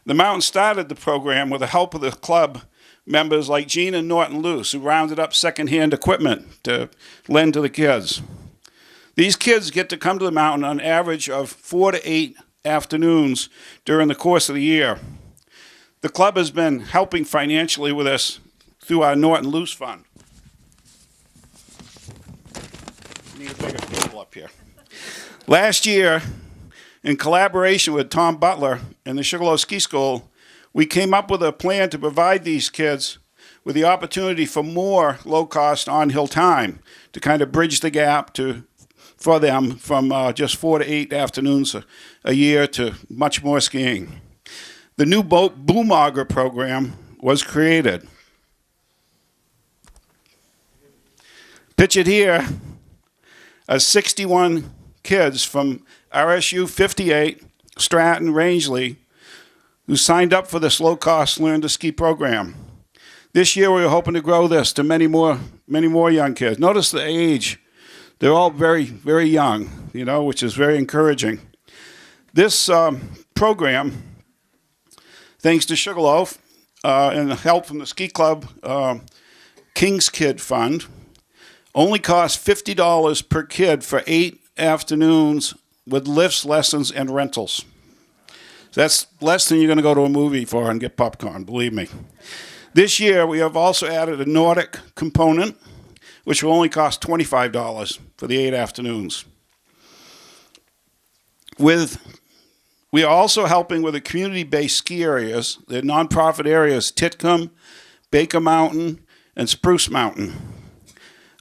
The mountain started the program with the help of the club members like Gene and Norton Luce, who rounded up secondhand equipment to lend to the kids. These kids get to come to the mountain on average of 4 to 8 afternoons during the course of the year. The club has been helping financially with us through our Norton Luce Fund. Need a bigger table up here. Last year, in collaboration with Tom Butler and the Sugarloaf Ski School, we came up with a plan to provide these kids with the opportunity for more low-cost on-hill time to kind of bridge the gap for them from just 4 to 8 afternoons a year to much more skiing. The new boom auger program was created. Pictured here are 61 kids from RSU 58, Stratton, Rangeley, who signed up for this low-cost Learn to Ski program. This year, we're hoping to grow this to many more young kids. Notice the age. They're all very, very young, which is very encouraging. This program, thanks to Sugarloaf and the help from the ski club King's Kid Fund, only costs $50 per kid for 8 afternoons with lifts, lessons, and rentals. That's less than you're going to go to a movie for and get popcorn, believe me. This year, we have also added a Nordic component, which will only cost $25 for the 8 afternoons. We are also helping with the community-based ski areas, the nonprofit areas, Titcomb, Baker Mountain, and Spruce Mountain.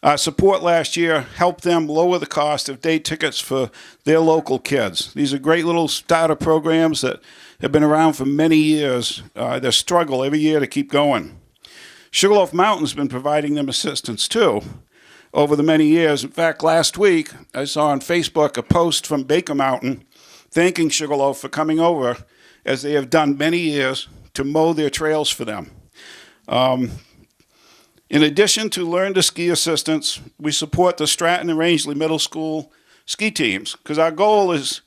Our support last year helped them lower the cost of day tickets for their local kids. These are great little starter programs that have been around for many years. They struggle every year to keep going. Sugarloaf Mountain's been providing them assistance too over the many years. In fact, last week I saw on Facebook a post from Baker Mountain thanking Sugarloaf for coming over, as they have done many years, to mow their trails for them. In addition to Learn to Ski assistance, we support the Stratton and Rangeley Middle School ski teams, because our goal is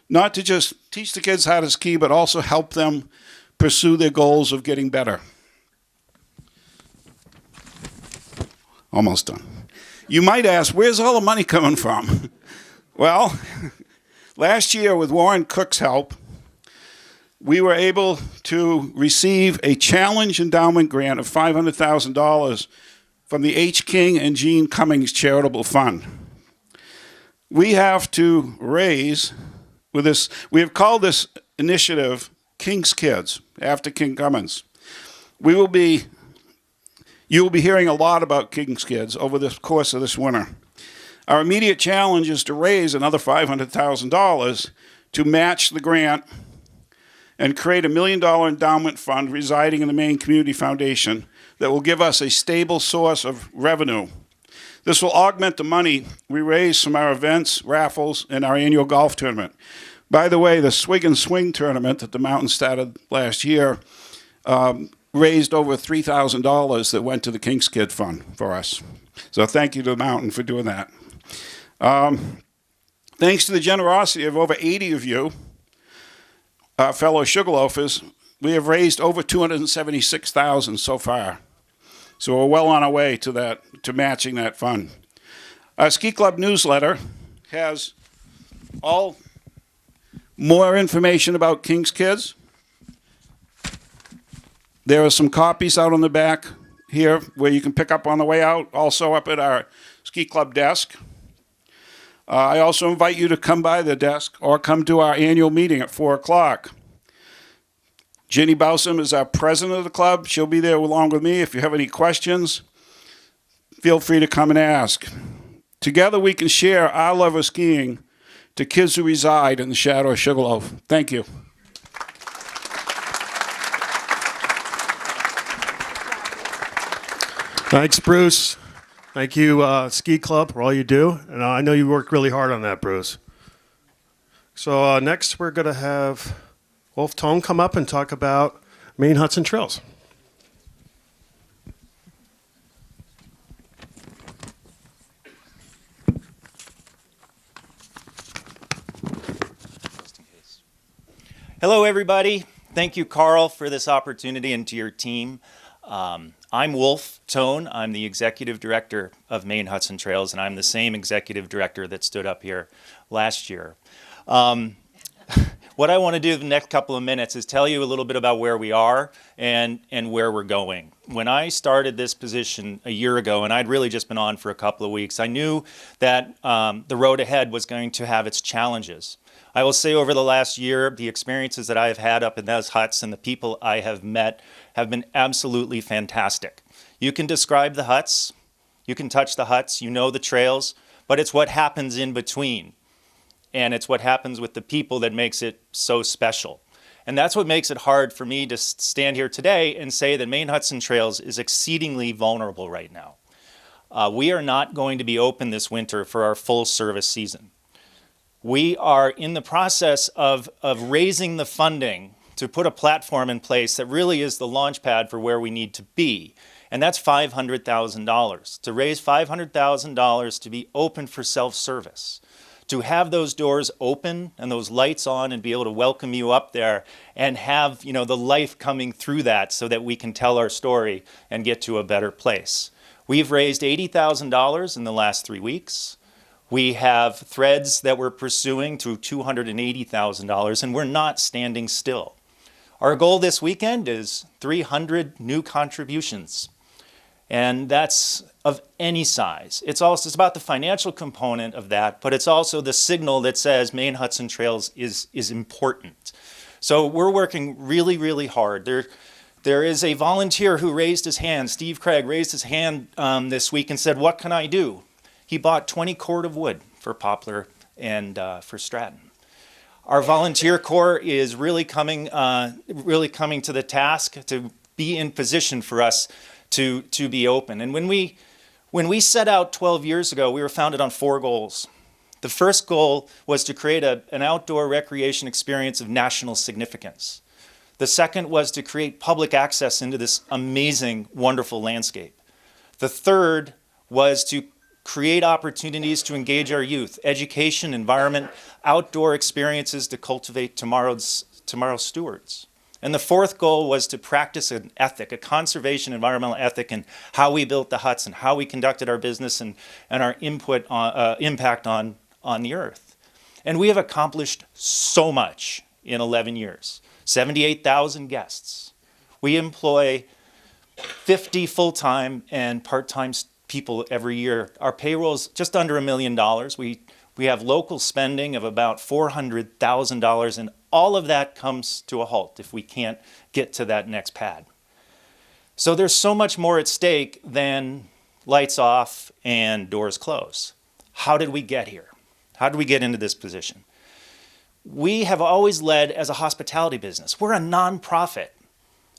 not to just teach the kids how to ski, but also help them pursue their goals of getting better. Almost done. You might ask, where's all the money coming from? Well, last year, with Warren Cook's help, we were able to receive a challenge endowment grant of $500,000 from the H. King and Jean Cummings Charitable Fund. We have to raise, with this, we have called this initiative King's Kids, after King Cummings. You will be hearing a lot about King's Kids over the course of this winter. Our immediate challenge is to raise another $500,000 to match the grant and create a $1 million endowment fund residing in the Maine Community Foundation that will give us a stable source of revenue. This will augment the money we raise from our events, raffles, and our annual golf tournament. By the way, the Swig and Swing tournament that the mountain started last year raised over $3,000 that went to the King's Kid Fund for us. So thank you to the mountain for doing that. Thanks to the generosity of over 80 of you, fellow Sugarloafers, we have raised over $276,000 so far. So we're well on our way to matching that fund. Our ski club newsletter has all more information about King's Kids. There are some copies out on the back here where you can pick up on the way out, also up at our ski club desk. I also invite you to come by the desk or come to our annual meeting at 4 o'clock. Ginny Bowsam is our president of the club. She'll be there along with me. If you have any questions, feel free to come and ask. Together we can share our love of skiing to kids who reside in the shadow of Sugarloaf. Thank you. Thanks, Bruce. Thank you, Ski Club, for all you do. And I know you worked really hard on that, Bruce. So next we're going to have Wolf Tone come up and talk about Maine Huts and Trails. Hello, everybody. Thank you, Carl, for this opportunity, and to your team. I'm Wolf Tone. I'm the executive director of Maine Huts and Trails, and I'm the same executive director that stood up here last year. What I want to do the next couple of minutes is tell you a little bit about where we are and where we're going. When I started this position a year ago, and I'd really just been on for a couple of weeks, I knew that the road ahead was going to have its challenges. I will say over the last year, the experiences that I have had up in those huts and the people I have met have been absolutely fantastic. You can describe the huts, you can touch the huts, you know the trails, but it's what happens in between. And it's what happens with the people that makes it so special. And that's what makes it hard for me to stand here today and say that Maine Huts and Trails is exceedingly vulnerable right now. We are not going to be open this winter for our full service season. We are in the process of raising the funding to put a platform in place that really is the launch pad for where we need to be. And that's $500,000. To raise $500,000 to be open for self-service. To have those doors open and those lights on and be able to welcome you up there and have, you know, the life coming through that so that we can tell our story and get to a better place. We've raised $80,000 in the last 3 weeks. We have threads that we're pursuing to $280,000, and we're not standing still. Our goal this weekend is 300 new contributions, and that's of any size. It's about the financial component of that, but it's also the signal that says Maine Huts and Trails is important. So we're working really, really hard. There is a volunteer who raised his hand. Steve Craig raised his hand this week and said, "What can I do?" He bought 20 cord of wood for Poplar and for Stratton. Our volunteer corps is really coming to the task to be in position for us to be open. And when we set out 12 years ago, we were founded on 4 goals. The first goal was to create an outdoor recreation experience of national significance. The second was to create public access into this amazing, wonderful landscape. The third was to create opportunities to engage our youth, education, environment, outdoor experiences to cultivate tomorrow's stewards. And the fourth goal was to practice an ethic, a conservation environmental ethic in how we built the huts and how we conducted our business and our impact on the earth. And we have accomplished so much in 11 years. 78,000 guests. We employ 50 full-time and part-time people every year. Our payroll is just under $1 million. We have local spending of about $400,000, and all of that comes to a halt if we can't get to that next pad. So there's so much more at stake than lights off and doors closed. How did we get here? How did we get into this position? We have always led as a hospitality business. We're a nonprofit,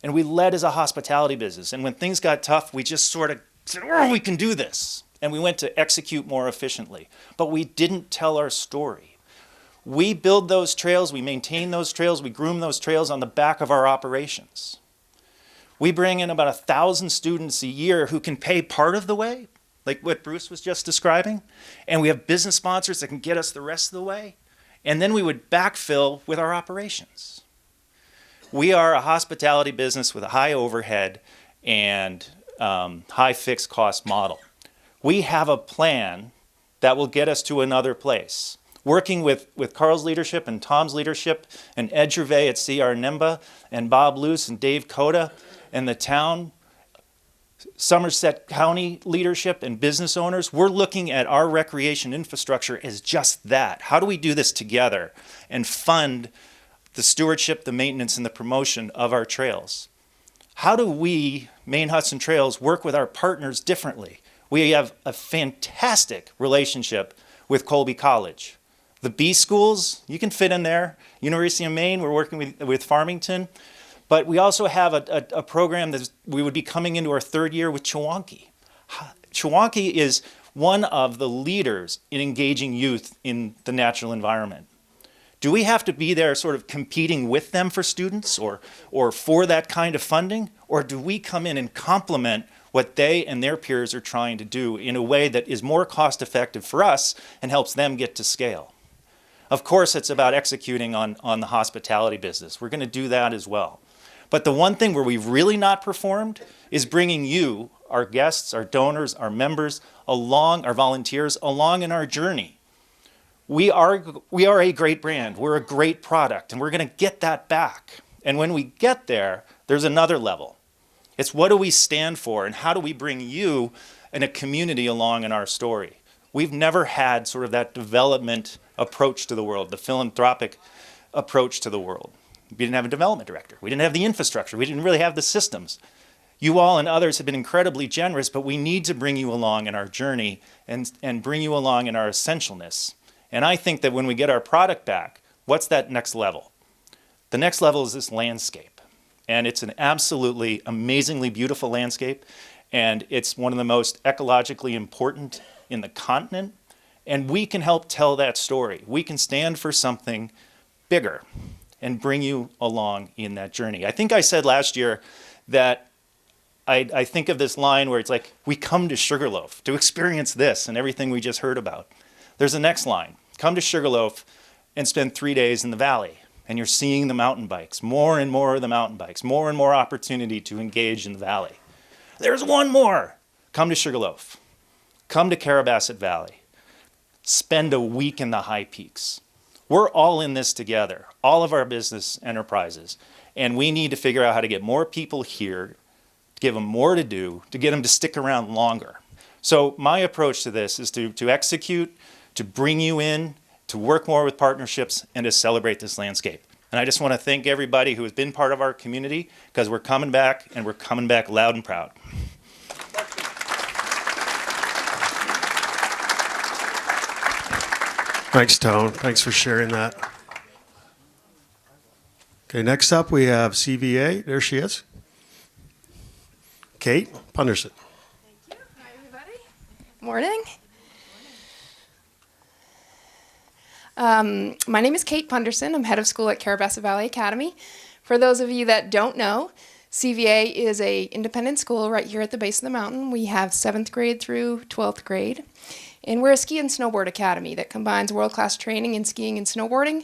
and we led as a hospitality business. And when things got tough, we just sort of said, "Oh, we can do this." And we went to execute more efficiently. But we didn't tell our story. We build those trails, we maintain those trails, we groom those trails on the back of our operations. We bring in about 1,000 students a year who can pay part of the way, like what Bruce was just describing. And we have business sponsors that can get us the rest of the way. And then we would backfill with our operations. We are a hospitality business with a high overhead and high fixed cost model. We have a plan that will get us to another place. Working with Carl's leadership and Tom's leadership and Ed Gervais at CR NEMBA and Bob Luce and Dave Coda and the town, Somerset County leadership and business owners, we're looking at our recreation infrastructure as just that. How do we do this together and fund the stewardship, the maintenance, and the promotion of our trails? How do we, Maine Huts and Trails, work with our partners differently? We have a fantastic relationship with Colby College. The B schools, you can fit in there. University of Maine, we're working with Farmington. But we also have a program that we would be coming into our third year with Chewonki. Chewonki is one of the leaders in engaging youth in the natural environment. Do we have to be there sort of competing with them for students or for that kind of funding? Or do we come in and complement what they and their peers are trying to do in a way that is more cost effective for us and helps them get to scale? Of course, it's about executing on the hospitality business. We're going to do that as well. But the one thing where we've really not performed is bringing you, our guests, our donors, our members, along, our volunteers, along in our journey. We are a great brand. We're a great product, and we're going to get that back. And when we get there, there's another level. It's what do we stand for, and how do we bring you and a community along in our story? We've never had sort of that development approach to the world, the philanthropic approach to the world. We didn't have a development director. We didn't have the infrastructure. We didn't really have the systems. You all and others have been incredibly generous, but we need to bring you along in our journey and bring you along in our essentialness. And I think that when we get our product back, what's that next level? The next level is this landscape. And it's an absolutely amazingly beautiful landscape. And it's one of the most ecologically important in the continent. And we can help tell that story. We can stand for something bigger and bring you along in that journey. I think I said last year that I think of this line where it's like, we come to Sugarloaf to experience this and everything we just heard about. There's the next line. Come to Sugarloaf and spend 3 days in the valley. And you're seeing the mountain bikes, more and more of the mountain bikes, more and more opportunity to engage in the valley. There's one more. Come to Sugarloaf. Come to Carrabassett Valley. Spend a week in the high peaks. We're all in this together, all of our business enterprises. And we need to figure out how to get more people here, to give them more to do, to get them to stick around longer. So my approach to this is to execute, to bring you in, to work more with partnerships, and to celebrate this landscape. And I just want to thank everybody who has been part of our community, because we're coming back, and we're coming back loud and proud. Thanks, Tone. Thanks for sharing that. Okay, next up we have CVA. There she is. Kate Punderson. Thank you. Hi, everybody. Morning. My name is Kate Punderson. I'm head of school at Carrabassett Valley Academy. For those of you that don't know, CVA is an independent school right here at the base of the mountain. We have 7th grade through 12th grade. And we're a ski and snowboard academy that combines world-class training in skiing and snowboarding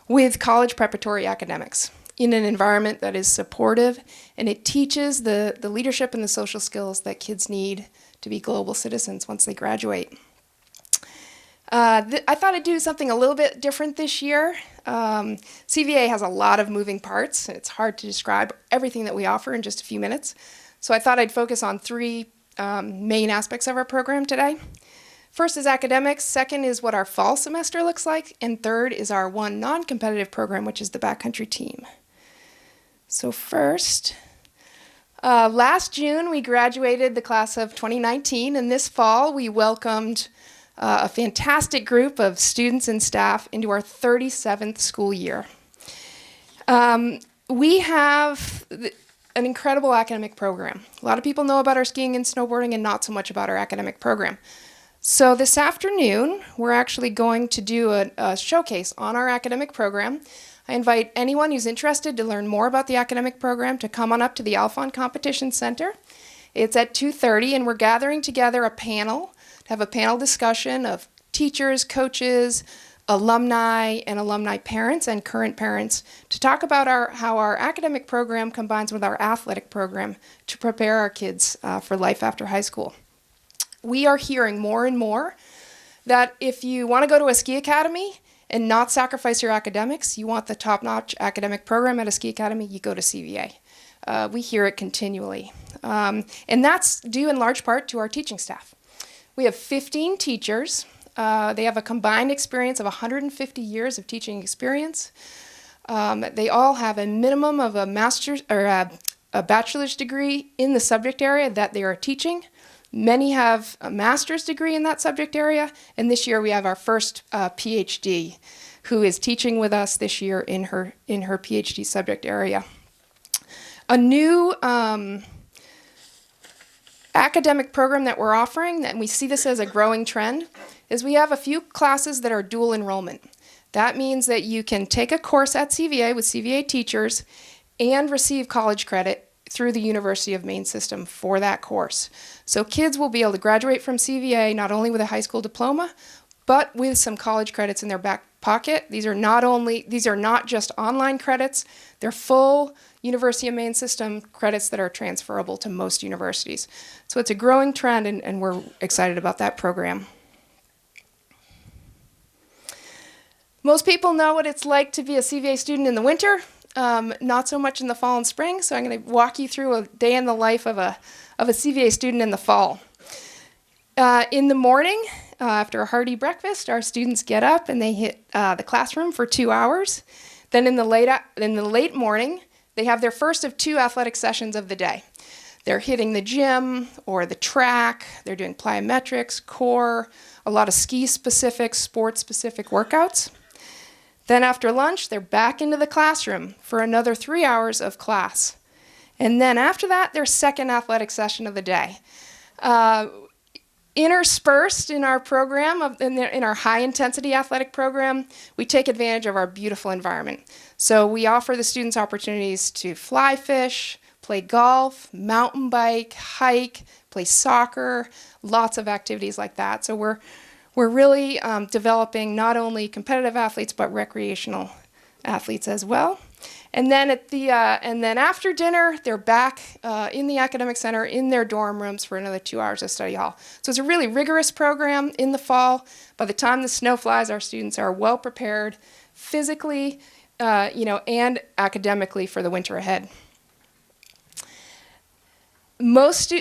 with college preparatory academics in an environment that is supportive, and it teaches the leadership and the social skills that kids need to be global citizens once they graduate. I thought I'd do something a little bit different this year. CVA has a lot of moving parts. It's hard to describe everything that we offer in just a few minutes. So I thought I'd focus on 3 main aspects of our program today. First is academics, second is what our fall semester looks like, and third is our one non-competitive program, which is the backcountry team. So first, last June we graduated the class of 2019, and this fall we welcomed a fantastic group of students and staff into our 37th school year. We have an incredible academic program. A lot of people know about our skiing and snowboarding and not so much about our academic program. So this afternoon, we're actually going to do a showcase on our academic program. I invite anyone who's interested to learn more about the academic program to come on up to the Alphon Competition Center. It's at 2:30, and we're gathering together a panel to have a panel discussion of teachers, coaches, alumni and alumni parents and current parents to talk about how our academic program combines with our athletic program to prepare our kids for life after high school. We are hearing more and more that if you want to go to a ski academy and not sacrifice your academics, you want the top-notch academic program at a ski academy, you go to CVA. We hear it continually. And that's due in large part to our teaching staff. We have 15 teachers. They have a combined experience of 150 years of teaching experience. They all have a minimum of a master's or a bachelor's degree in the subject area that they are teaching. Many have a master's degree in that subject area, and this year we have our first PhD who is teaching with us this year in her PhD subject area. A new academic program that we're offering, and we see this as a growing trend, is we have a few classes that are dual enrollment. That means that you can take a course at CVA with CVA teachers and receive college credit through the University of Maine system for that course. So kids will be able to graduate from CVA not only with a high school diploma, but with some college credits in their back pocket. These are not just online credits, they're full University of Maine system credits that are transferable to most universities. So it's a growing trend, and we're excited about that program. Most people know what it's like to be a CVA student in the winter, not so much in the fall and spring, so I'm going to walk you through a day in the life of a CVA student in the fall. In the morning, after a hearty breakfast, our students get up and they hit the classroom for 2 hours. Then in the late morning, they have their first of 2 athletic sessions of the day. They're hitting the gym or the track, they're doing plyometrics, core, a lot of ski-specific, sport-specific workouts. Then after lunch, they're back into the classroom for another 3 hours of class. And then after that, their second athletic session of the day. Interspersed in our program, in our high-intensity athletic program, we take advantage of our beautiful environment. So we offer the students opportunities to fly fish, play golf, mountain bike, hike, play soccer, lots of activities like that. So we're really developing not only competitive athletes, but recreational athletes as well. And then after dinner, they're back in the academic center in their dorm rooms for another 2 hours of study hall. So it's a really rigorous program in the fall. By the time the snow flies, our students are well prepared physically, and academically for the winter ahead. Most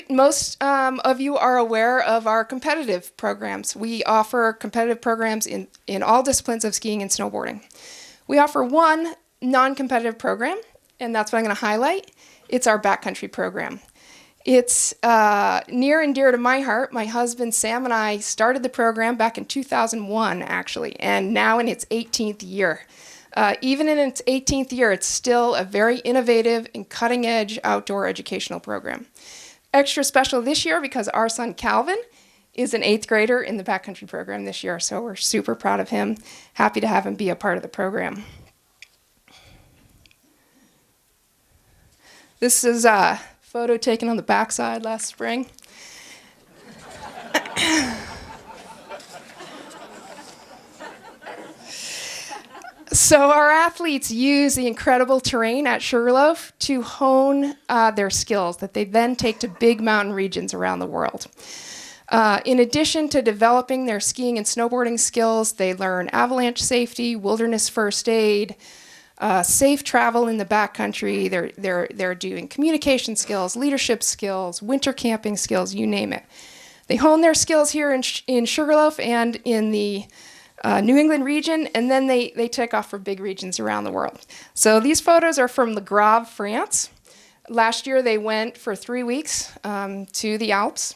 of you are aware of our competitive programs. We offer competitive programs in all disciplines of skiing and snowboarding. We offer one non-competitive program, and that's what I'm going to highlight. It's our backcountry program. It's near and dear to my heart. My husband Sam and I started the program back in 2001, actually, and now in its 18th year. Even in its 18th year, it's still a very innovative and cutting-edge outdoor educational program. Extra special this year because our son Calvin is an 8th grader in the backcountry program this year, so we're super proud of him. Happy to have him be a part of the program. This is a photo taken on the backside last spring. So our athletes use the incredible terrain at Sugarloaf to hone their skills that they then take to big mountain regions around the world. In addition to developing their skiing and snowboarding skills, they learn avalanche safety, wilderness first aid, safe travel in the backcountry. They're doing communication skills, leadership skills, winter camping skills, you name it. They hone their skills here in Sugarloaf and in the New England region, and then they take off for big regions around the world. So these photos are from Le Grave, France. Last year they went for 3 weeks to the Alps,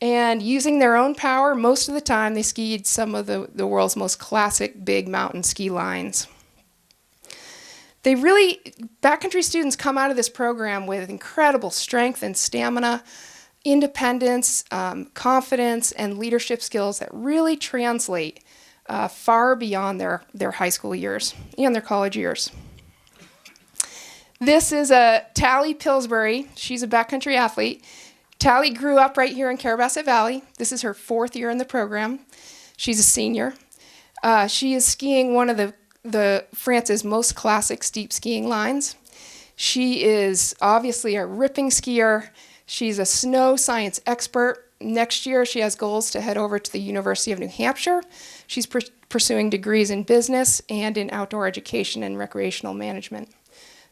and using their own power, most of the time they skied some of the world's most classic big mountain ski lines. Backcountry students come out of this program with incredible strength and stamina, independence, confidence, and leadership skills that really translate far beyond their high school years and their college years. This is Tally Pillsbury. She's a backcountry athlete. Tally grew up right here in Carrabassett Valley. This is her 4th year in the program. She's a senior. She is skiing one of the France's most classic steep skiing lines. She is obviously a ripping skier. She's a snow science expert. Next year, she has goals to head over to the University of New Hampshire. She's pursuing degrees in business and in outdoor education and recreational management.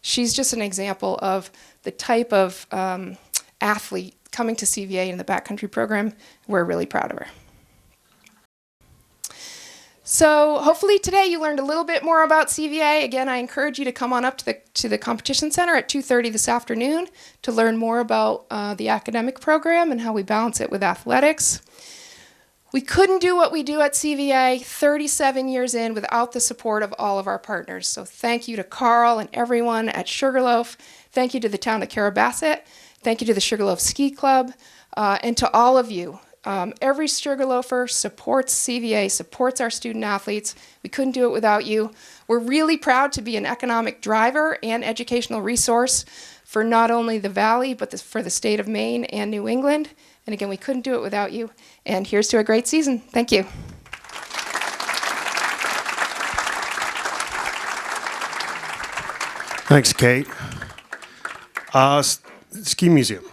She's just an example of the type of athlete coming to CVA in the backcountry program. We're really proud of her. So hopefully today you learned a little bit more about CVA. Again, I encourage you to come on up to the competition center at 2:30 this afternoon to learn more about the academic program and how we balance it with athletics. We couldn't do what we do at CVA 37 years in without the support of all of our partners. So thank you to Carl and everyone at Sugarloaf. Thank you to the town of Carrabassett. Thank you to the Sugarloaf Ski Club, and to all of you. Every Sugarloafer supports CVA, supports our student athletes. We couldn't do it without you. We're really proud to be an economic driver and educational resource for not only the Valley, but for the state of Maine and New England. And again, we couldn't do it without you. And here's to a great season. Thank you. Thanks, Kate. Ski Museum.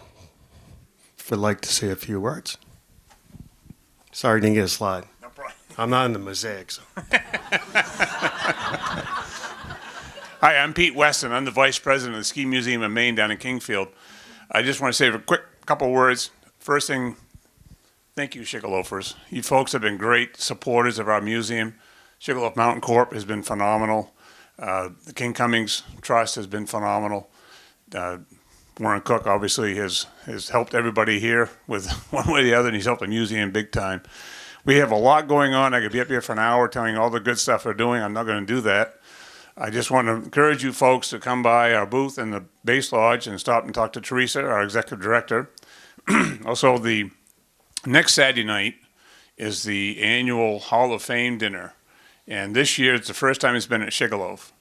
Would like to say a few words. Sorry, didn't get a slide. No problem. I'm not in the mosaic, so. Hi, I'm Pete Weston. I'm the Vice President of the Ski Museum of Maine down in Kingfield. I just want to say a quick couple words. First thing, thank you, Sugarloafers. You folks have been great supporters of our museum. Sugarloaf Mountain Corp has been phenomenal. The King Cummings Trust has been phenomenal. Warren Cook obviously has helped everybody here with one way or the other, and he's helped the museum big time. We have a lot going on. I could be up here for an hour telling you all the good stuff we're doing. I'm not going to do that. I just want to encourage you folks to come by our booth in the Base Lodge and stop and talk to Teresa, our executive director. Also, the next Saturday night is the annual Hall of Fame dinner, and this year it's the first time it's been at Sugarloaf.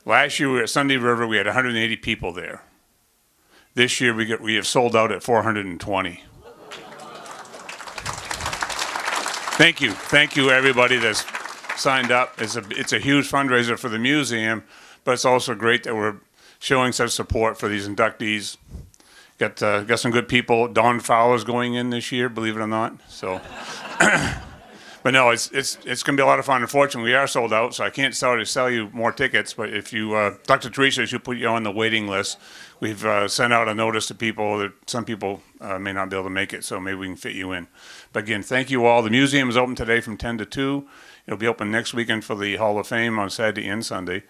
Last year we were at Sunday River. We had 180 people there. This year we have sold out at 420. Thank you everybody that's signed up. It's a huge fundraiser for the museum, but it's also great that we're showing such support for these inductees. Got some good people. Don Fowler's going in this year, believe it or not. So, but no, it's going to be a lot of fun. Unfortunately, we are sold out, so I can't sell you more tickets. But if you, Dr. Teresa, she'll put you on the waiting list. We've sent out a notice to people that some people may not be able to make it, so maybe we can fit you in. But again, thank you all. The museum is open today from 10 to 2. It'll be open next weekend for the Hall of Fame on Saturday and Sunday.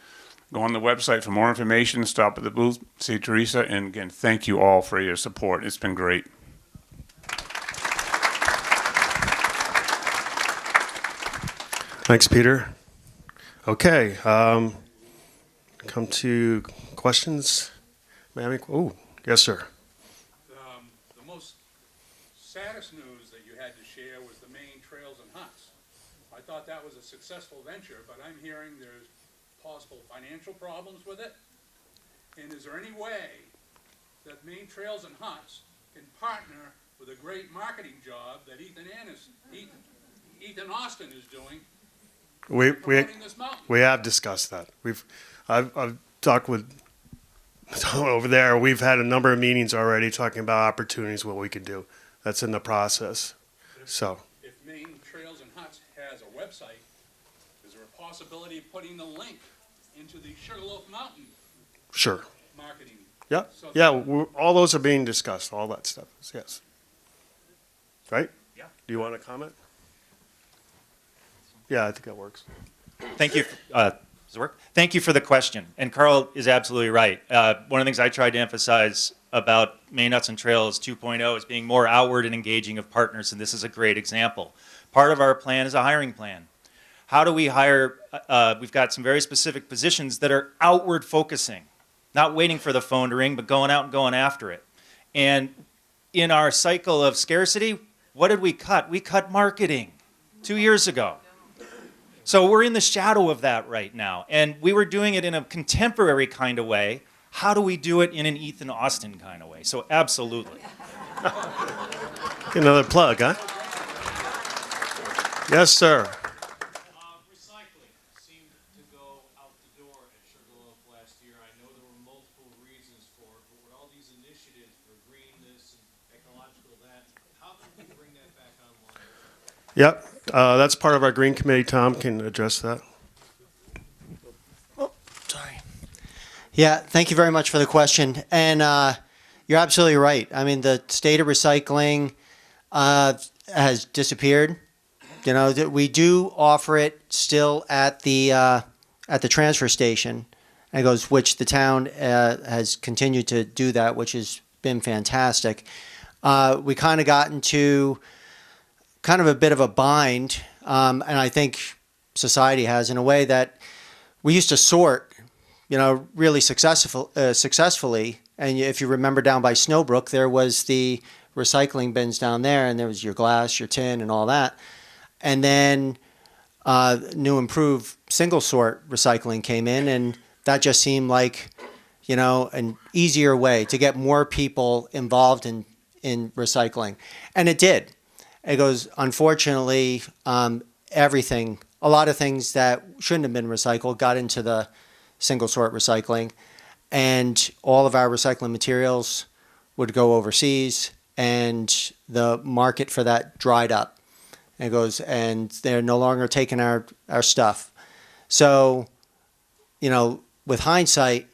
Go on the website for more information. Stop at the booth, see Teresa, and again, thank you all for your support. It's been great. Thanks, Peter. Okay, come to questions. Oh, yes, sir. The most saddest news that you had to share was the Maine Trails and Huts. I thought that was a successful venture, but I'm hearing there's possible financial problems with it. And is there any way that Maine Trails and Huts can partner with a great marketing job that Ethan Austin is doing? We have discussed that. I've talked with over there. We've had a number of meetings already talking about opportunities, what we could do. That's in the process. So if Maine Trails and Huts has a website, is there a possibility of putting the link into the Sugarloaf Mountain sure. marketing? Yep. Yeah, all those are being discussed, all that stuff. Yes. Right? Yeah. Do you want to comment? Yeah, I think that works. Thank you. Does it work? Thank you for the question. And Carl is absolutely right. One of the things I tried to emphasize about Maine Huts and Trails 2.0 is being more outward and engaging of partners, and this is a great example. Part of our plan is a hiring plan. How do we hire? We've got some very specific positions that are outward focusing, not waiting for the phone to ring, but going out and going after it. And in our cycle of scarcity, what did we cut? We cut marketing 2 years ago. So we're in the shadow of that right now. And we were doing it in a contemporary kind of way. How do we do it in an Ethan Austin kind of way? So absolutely. Another plug, huh? Yes, sir. Recycling. Yep, that's part of our Green Committee. Tom can address that. Sorry. Yeah, thank you very much for the question. And you're absolutely right. I mean, the state of recycling has disappeared. You know, we do offer it still at the transfer station. And it goes, which the town has continued to do that, which has been fantastic. We kind of got into kind of a bit of a bind, and I think society has, in a way that we used to sort, you know, really successfully. And if you remember down by Snowbrook, there was the recycling bins down there, and there was your glass, your tin, and all that. And then new improved single sort recycling came in, and that just seemed like, you know, an easier way to get more people involved in recycling. And it did. It goes, unfortunately, everything, a lot of things that shouldn't have been recycled got into the single sort recycling, and all of our recycling materials would go overseas, and the market for that dried up. And it goes, and they're no longer taking our stuff. So, you know, with hindsight,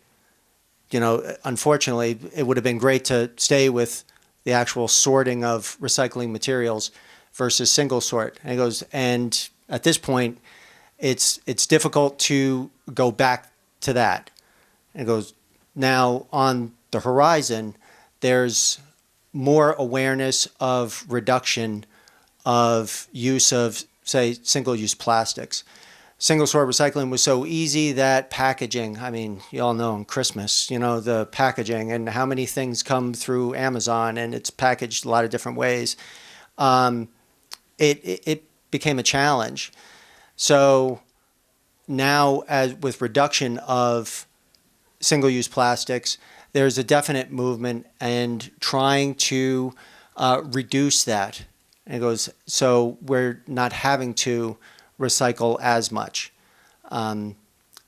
you know, unfortunately, it would have been great to stay with the actual sorting of recycling materials versus single sort. And it goes, and at this point, it's difficult to go back to that. And it goes, now on the horizon, there's more awareness of reduction of use of, say, single-use plastics. Single-sort recycling was so easy that packaging, I mean, you all know on Christmas, you know, the packaging and how many things come through Amazon, and it's packaged a lot of different ways. It became a challenge. So now, as with reduction of single-use plastics, there's a definite movement and trying to reduce that. And it goes, so we're not having to recycle as much.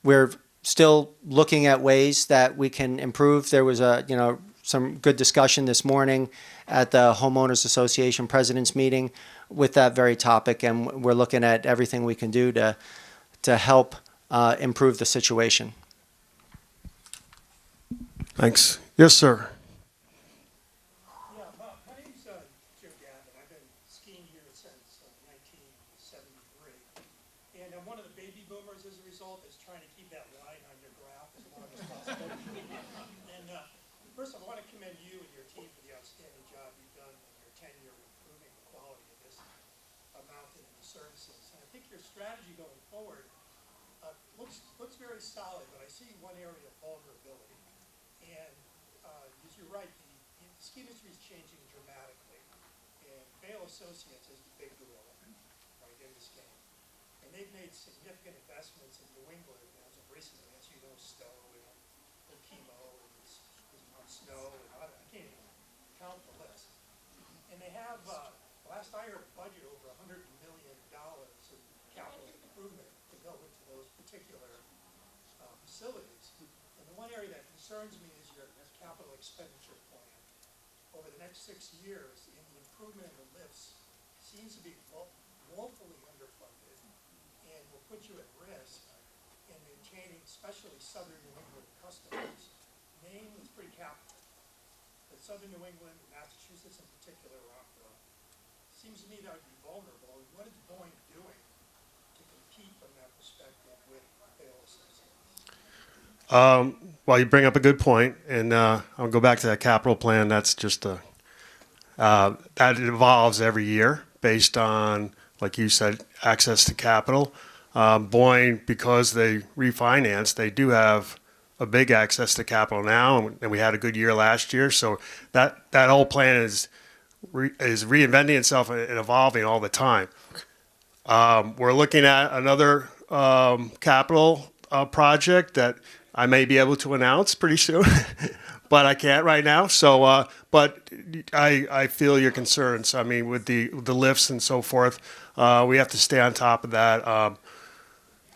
We're still looking at ways that we can improve. There was some good discussion this morning at the Homeowners Association President's meeting with that very topic, and we're looking at everything we can do to help improve the situation. Thanks. Yes, sir. Yeah, my name's Jim Gavin. I've been skiing here since 1973. And I'm one of the baby boomers as a result that's trying to keep that line on your graph as long as possible. And first, I want to commend you and your team for the outstanding job you've done in your tenure improving the quality of this mountain and the services. And I think your strategy going forward looks very solid, but I see one area of vulnerability. And you're right, the ski industry is changing dramatically. And Vail Associates is the big gorilla, right, in this game. And they've made significant investments in New England as of recently, as you know, Stowe and Okemo and Snow, and I can't even count the list. And they have, last I heard, a budget over $100 million of capital improvement to go into those particular facilities. And the one area that concerns me is your capital expenditure plan. Over the next 6 years, in the improvement of the lifts seems to be woefully underfunded and will put you at risk in maintaining, especially southern New England customers. Maine is pretty capital, but southern New England, Massachusetts in particular, seems to me that would be vulnerable. What is Boeing doing to compete from that perspective with Vail Associates? Well, you bring up a good point, and I'll go back to that capital plan. That's just that it evolves every year based on, like you said, access to capital. Boeing, because they refinance, they do have a big access to capital now, and we had a good year last year. So that whole plan is reinventing itself and evolving all the time. We're looking at another capital project that I may be able to announce pretty soon, but I can't right now. So, but I feel your concerns. I mean, with the lifts and so forth, we have to stay on top of that.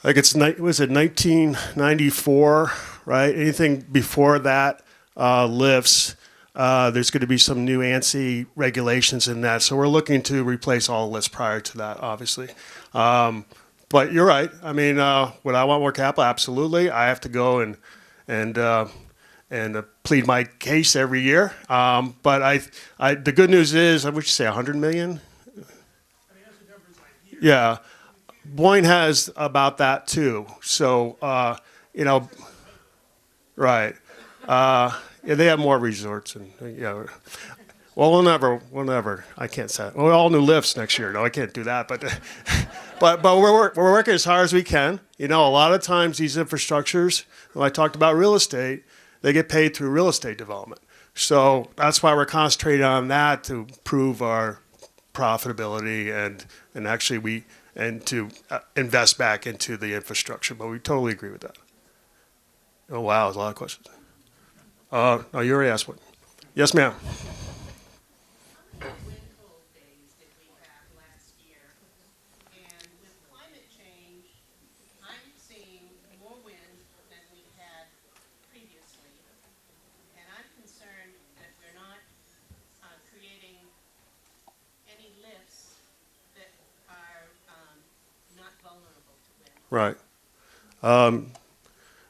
Like was it 1994, right? Anything before that lifts, There's going to be some new ANSI regulations in that, so we're looking to replace all the lists prior to that, obviously. But you're right. I mean, would I want more capital? Absolutely. I have to go and plead my case every year. But the good news is, I would you say 100 million? I mean, those are numbers I hear. Yeah. Boyne has about that too. So, right. Yeah, they have more resorts and yeah. Well, we'll never. I can't say. Well, all new lifts next year. No, I can't do that. But, but we're working as hard as we can. A lot of times these infrastructures, when I talked about real estate, they get paid through real estate development. So that's why we're concentrating on that to improve our profitability and actually to invest back into the infrastructure. But we totally agree with that. Oh wow, there's a lot of questions. No, you already asked one. Yes, ma'am. Right.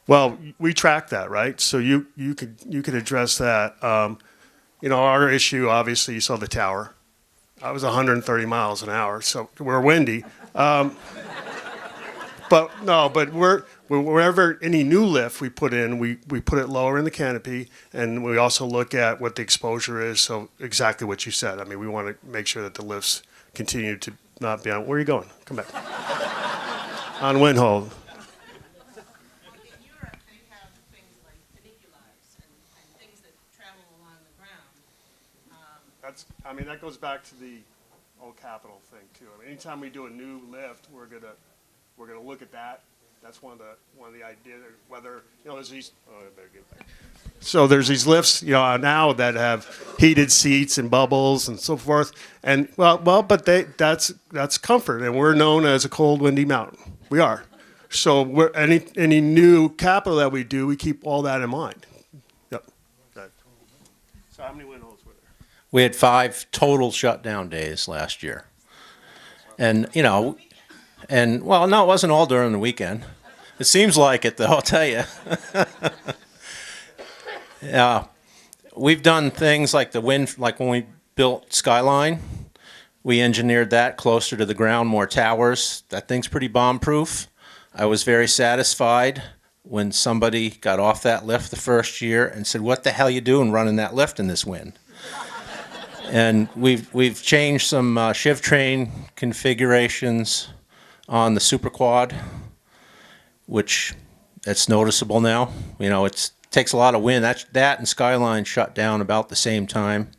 Well, we track that, right? So you could address that. Our issue, obviously, you saw the tower. I was 130 miles an hour, so we're windy. But wherever any new lift we put in, we put it lower in the canopy, and we also look at what the exposure is. So exactly what you said. I mean, we want to make sure that the lifts continue to not be on. Where are you going? Come back. On wind hold. That goes back to the old capital thing too. I mean, anytime we do a new lift, we're gonna look at that. That's one of the ideas. Whether there's these. Oh, I better get back. So there's these lifts, now that have heated seats and bubbles and so forth. And but that's comfort, and we're known as a cold, windy mountain. We are. So any new capital that we do, we keep all that in mind. Yep. So how many wind holes were there? We had 5 total shutdown days last year. And, no, it wasn't all during the weekend. It seems like it, though, I'll tell you. We've done things like like when we built Skyline, we engineered that closer to the ground, more towers. That thing's pretty bomb-proof. I was very satisfied when somebody got off that lift the first year and said, "What the hell you doing running that lift in this wind?" And we've changed some shiv train configurations on the Super Quad, which it's noticeable now. It takes a lot of wind. That and Skyline shut down about the same time.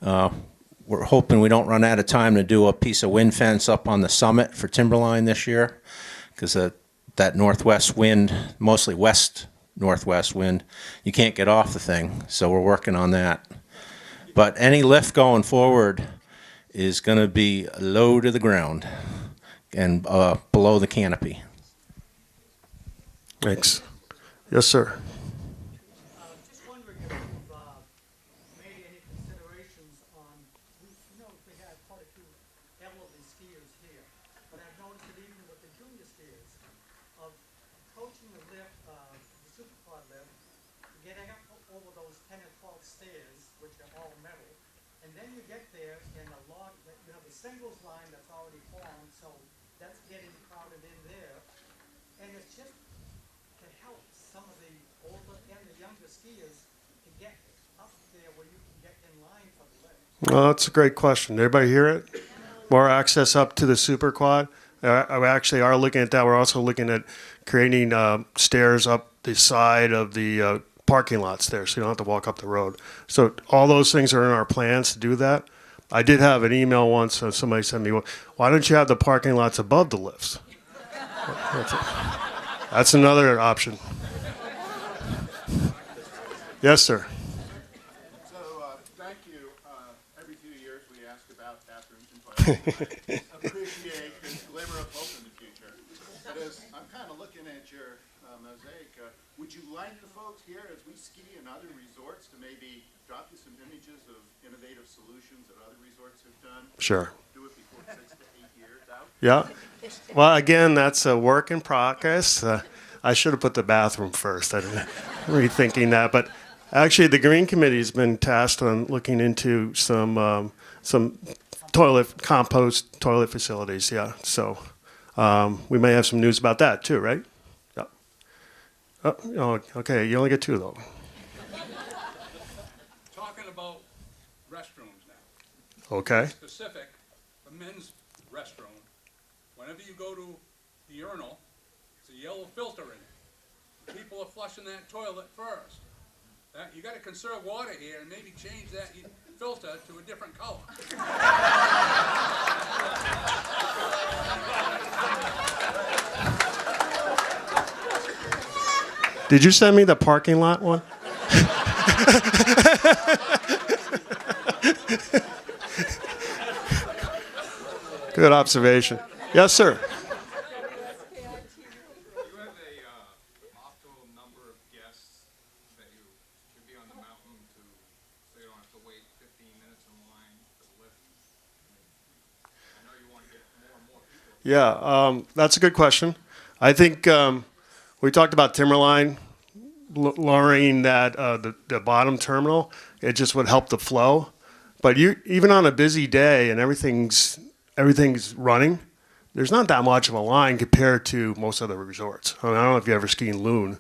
We're hoping we don't run out of time to do a piece of wind fence up on the summit for Timberline this year, because that northwest wind, mostly west northwest wind, you can't get off the thing. So we're working on that. But any lift going forward is going to be low to the ground and below the canopy. Thanks. Yes, sir. Just wondering if you've made any considerations on, we had quite a few elderly skiers here, but I've noticed that even with the junior skiers, of coaching the lift, the Super Quad lift, getting up over those 10 or 12 stairs, which are all metal, and then you get there and you have a singles line that's already formed, so that's getting crowded in there, and it's just to help some of the older and the younger skiers to get up there where you can get in line for the lift. Well, that's a great question. Everybody hear it? More access up to the Super Quad. We actually are looking at that. We're also looking at creating stairs up the side of the parking lots there, so you don't have to walk up the road. So all those things are in our plans to do that. I did have an email once, somebody sent me, why don't you have the parking lots above the lifts? That's another option. Yes, sir. So, thank you. Every few years we ask about bathrooms and toilets. I appreciate this glimmer of hope in the future. But as I'm kind of looking at your mosaic, would you like the folks here, as we ski in other resorts, to maybe drop you some images of innovative solutions that other resorts have done. Sure. Do it before 6 to 8 years out. Yeah. Well, again, that's a work in progress. I should have put the bathroom first. I didn't rethinking that, but actually, the Green Committee has been tasked on looking into some compost toilet facilities. Yeah. So we may have some news about that too, right? Yeah. Oh, okay. You only get two though. Talking about restrooms now. Okay. Specific, the men's restroom. Whenever you go to the urinal, there's a yellow filter in it. People are flushing that toilet first. You got to conserve water here and maybe change that filter to a different color. Did you send me the parking lot one? Good observation. Yes, sir. Yeah, that's a good question. I think we talked about Timberline lowering that the bottom terminal. It just would help the flow. But even on a busy day and everything's running, there's not that much of a line compared to most other resorts. I don't know if you ever skied Loon.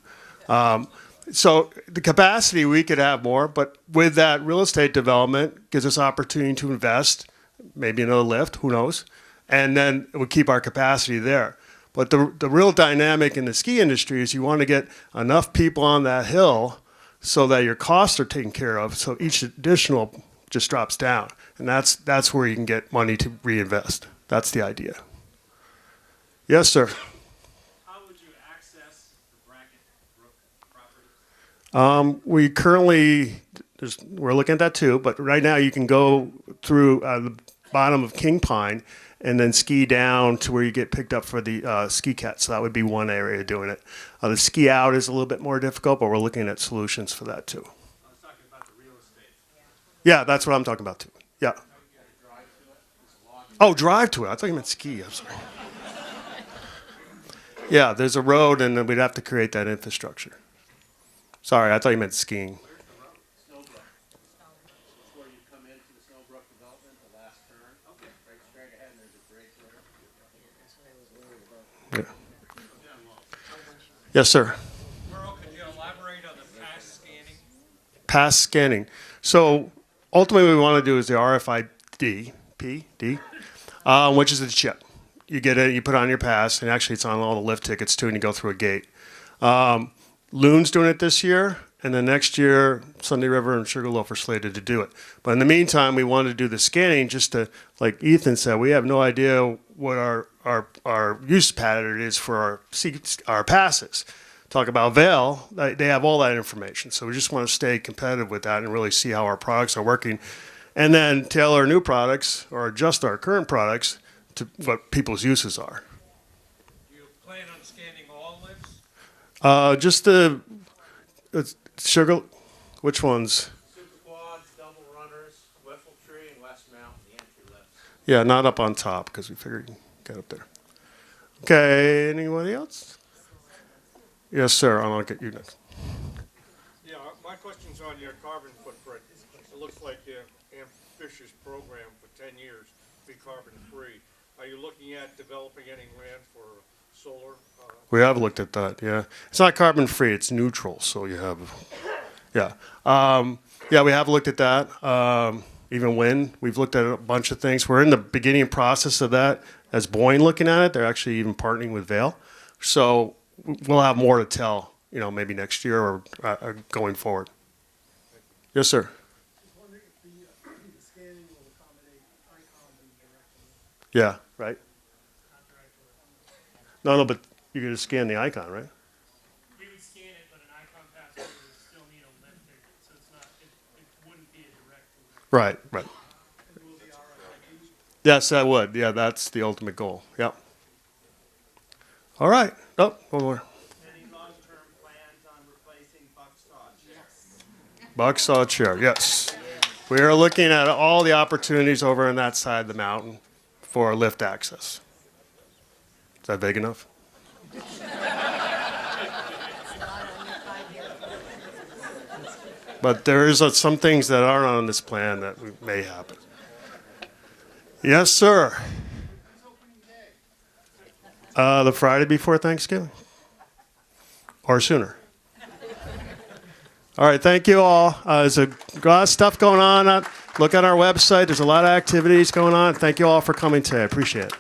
So the capacity, we could have more, but with that real estate development gives us opportunity to invest, maybe another lift, who knows, and then it would keep our capacity there. But the real dynamic in the ski industry is you want to get enough people on that hill so that your costs are taken care of, so each additional just drops down. And that's where you can get money to reinvest. That's the idea. Yes, sir. How would you access the Brackett Brook property? We're looking at that too, but right now you can go through the bottom of King Pine and then ski down to where you get picked up for the ski cat. So that would be one area doing it. The ski out is a little bit more difficult, but we're looking at solutions for that too. I was talking about the real estate. Yeah, that's what I'm talking about too. Yeah. Oh, drive to it. I thought you meant ski. I'm sorry. Yeah, there's a road, and then we'd have to create that infrastructure. Sorry, I thought you meant skiing. Yeah. Yes, sir. Merle, can you elaborate on the pass scanning? Pass scanning. So ultimately what we want to do is the RFID, which is the chip. You get it, you put it on your pass, and actually it's on all the lift tickets too, and you go through a gate. Loon's doing it this year, and then next year, Sunday River and Sugarloaf are slated to do it. But in the meantime, we wanted to do the scanning just to, like Ethan said, we have no idea what our use pattern is for our passes. Talk about Vail, they have all that information. So we just want to stay competitive with that and really see how our products are working. And then tailor new products or adjust our current products to what people's uses are. Do you plan on scanning all lifts? Just the sugar, which ones? Super quads, double runners, Whiffle Tree, and West Mountain, the entry lifts. Yeah, not up on top because we figured you'd get up there. Okay, anybody else? Yes, sir. I'll get you next. Yeah, my question's on your carbon footprint. It looks like your ambitious program for 10 years to be carbon free. Are you looking at developing any land for solar? We have looked at that, yeah. It's not carbon free, it's neutral, so you have, yeah. Yeah, we have looked at that. Even wind, we've looked at a bunch of things. We're in the beginning process of that. As Boyne looking at it, they're actually even partnering with Vail. So we'll have more to tell, maybe next year or going forward. Yes, sir. Just wondering if the scanning will accommodate icons and directions. Yeah, right. No, but you're going to scan the icon, right? We would scan it, but an icon pass holder would still need a lift ticket, so it wouldn't be a direct lift. Right. Yes, I would. Yeah, that's the ultimate goal. Yep. All right. Oh, one more. Any long-term plans on replacing buck saw chairs? Bucksaw Chair, yes. We are looking at all the opportunities over on that side of the mountain for lift access. Is that big enough? But there is some things that aren't on this plan that may happen. Yes, sir. The Friday before Thanksgiving. Or sooner. All right, thank you all. There's a lot of stuff going on. Look on our website. There's a lot of activities going on. Thank you all for coming today. I appreciate it.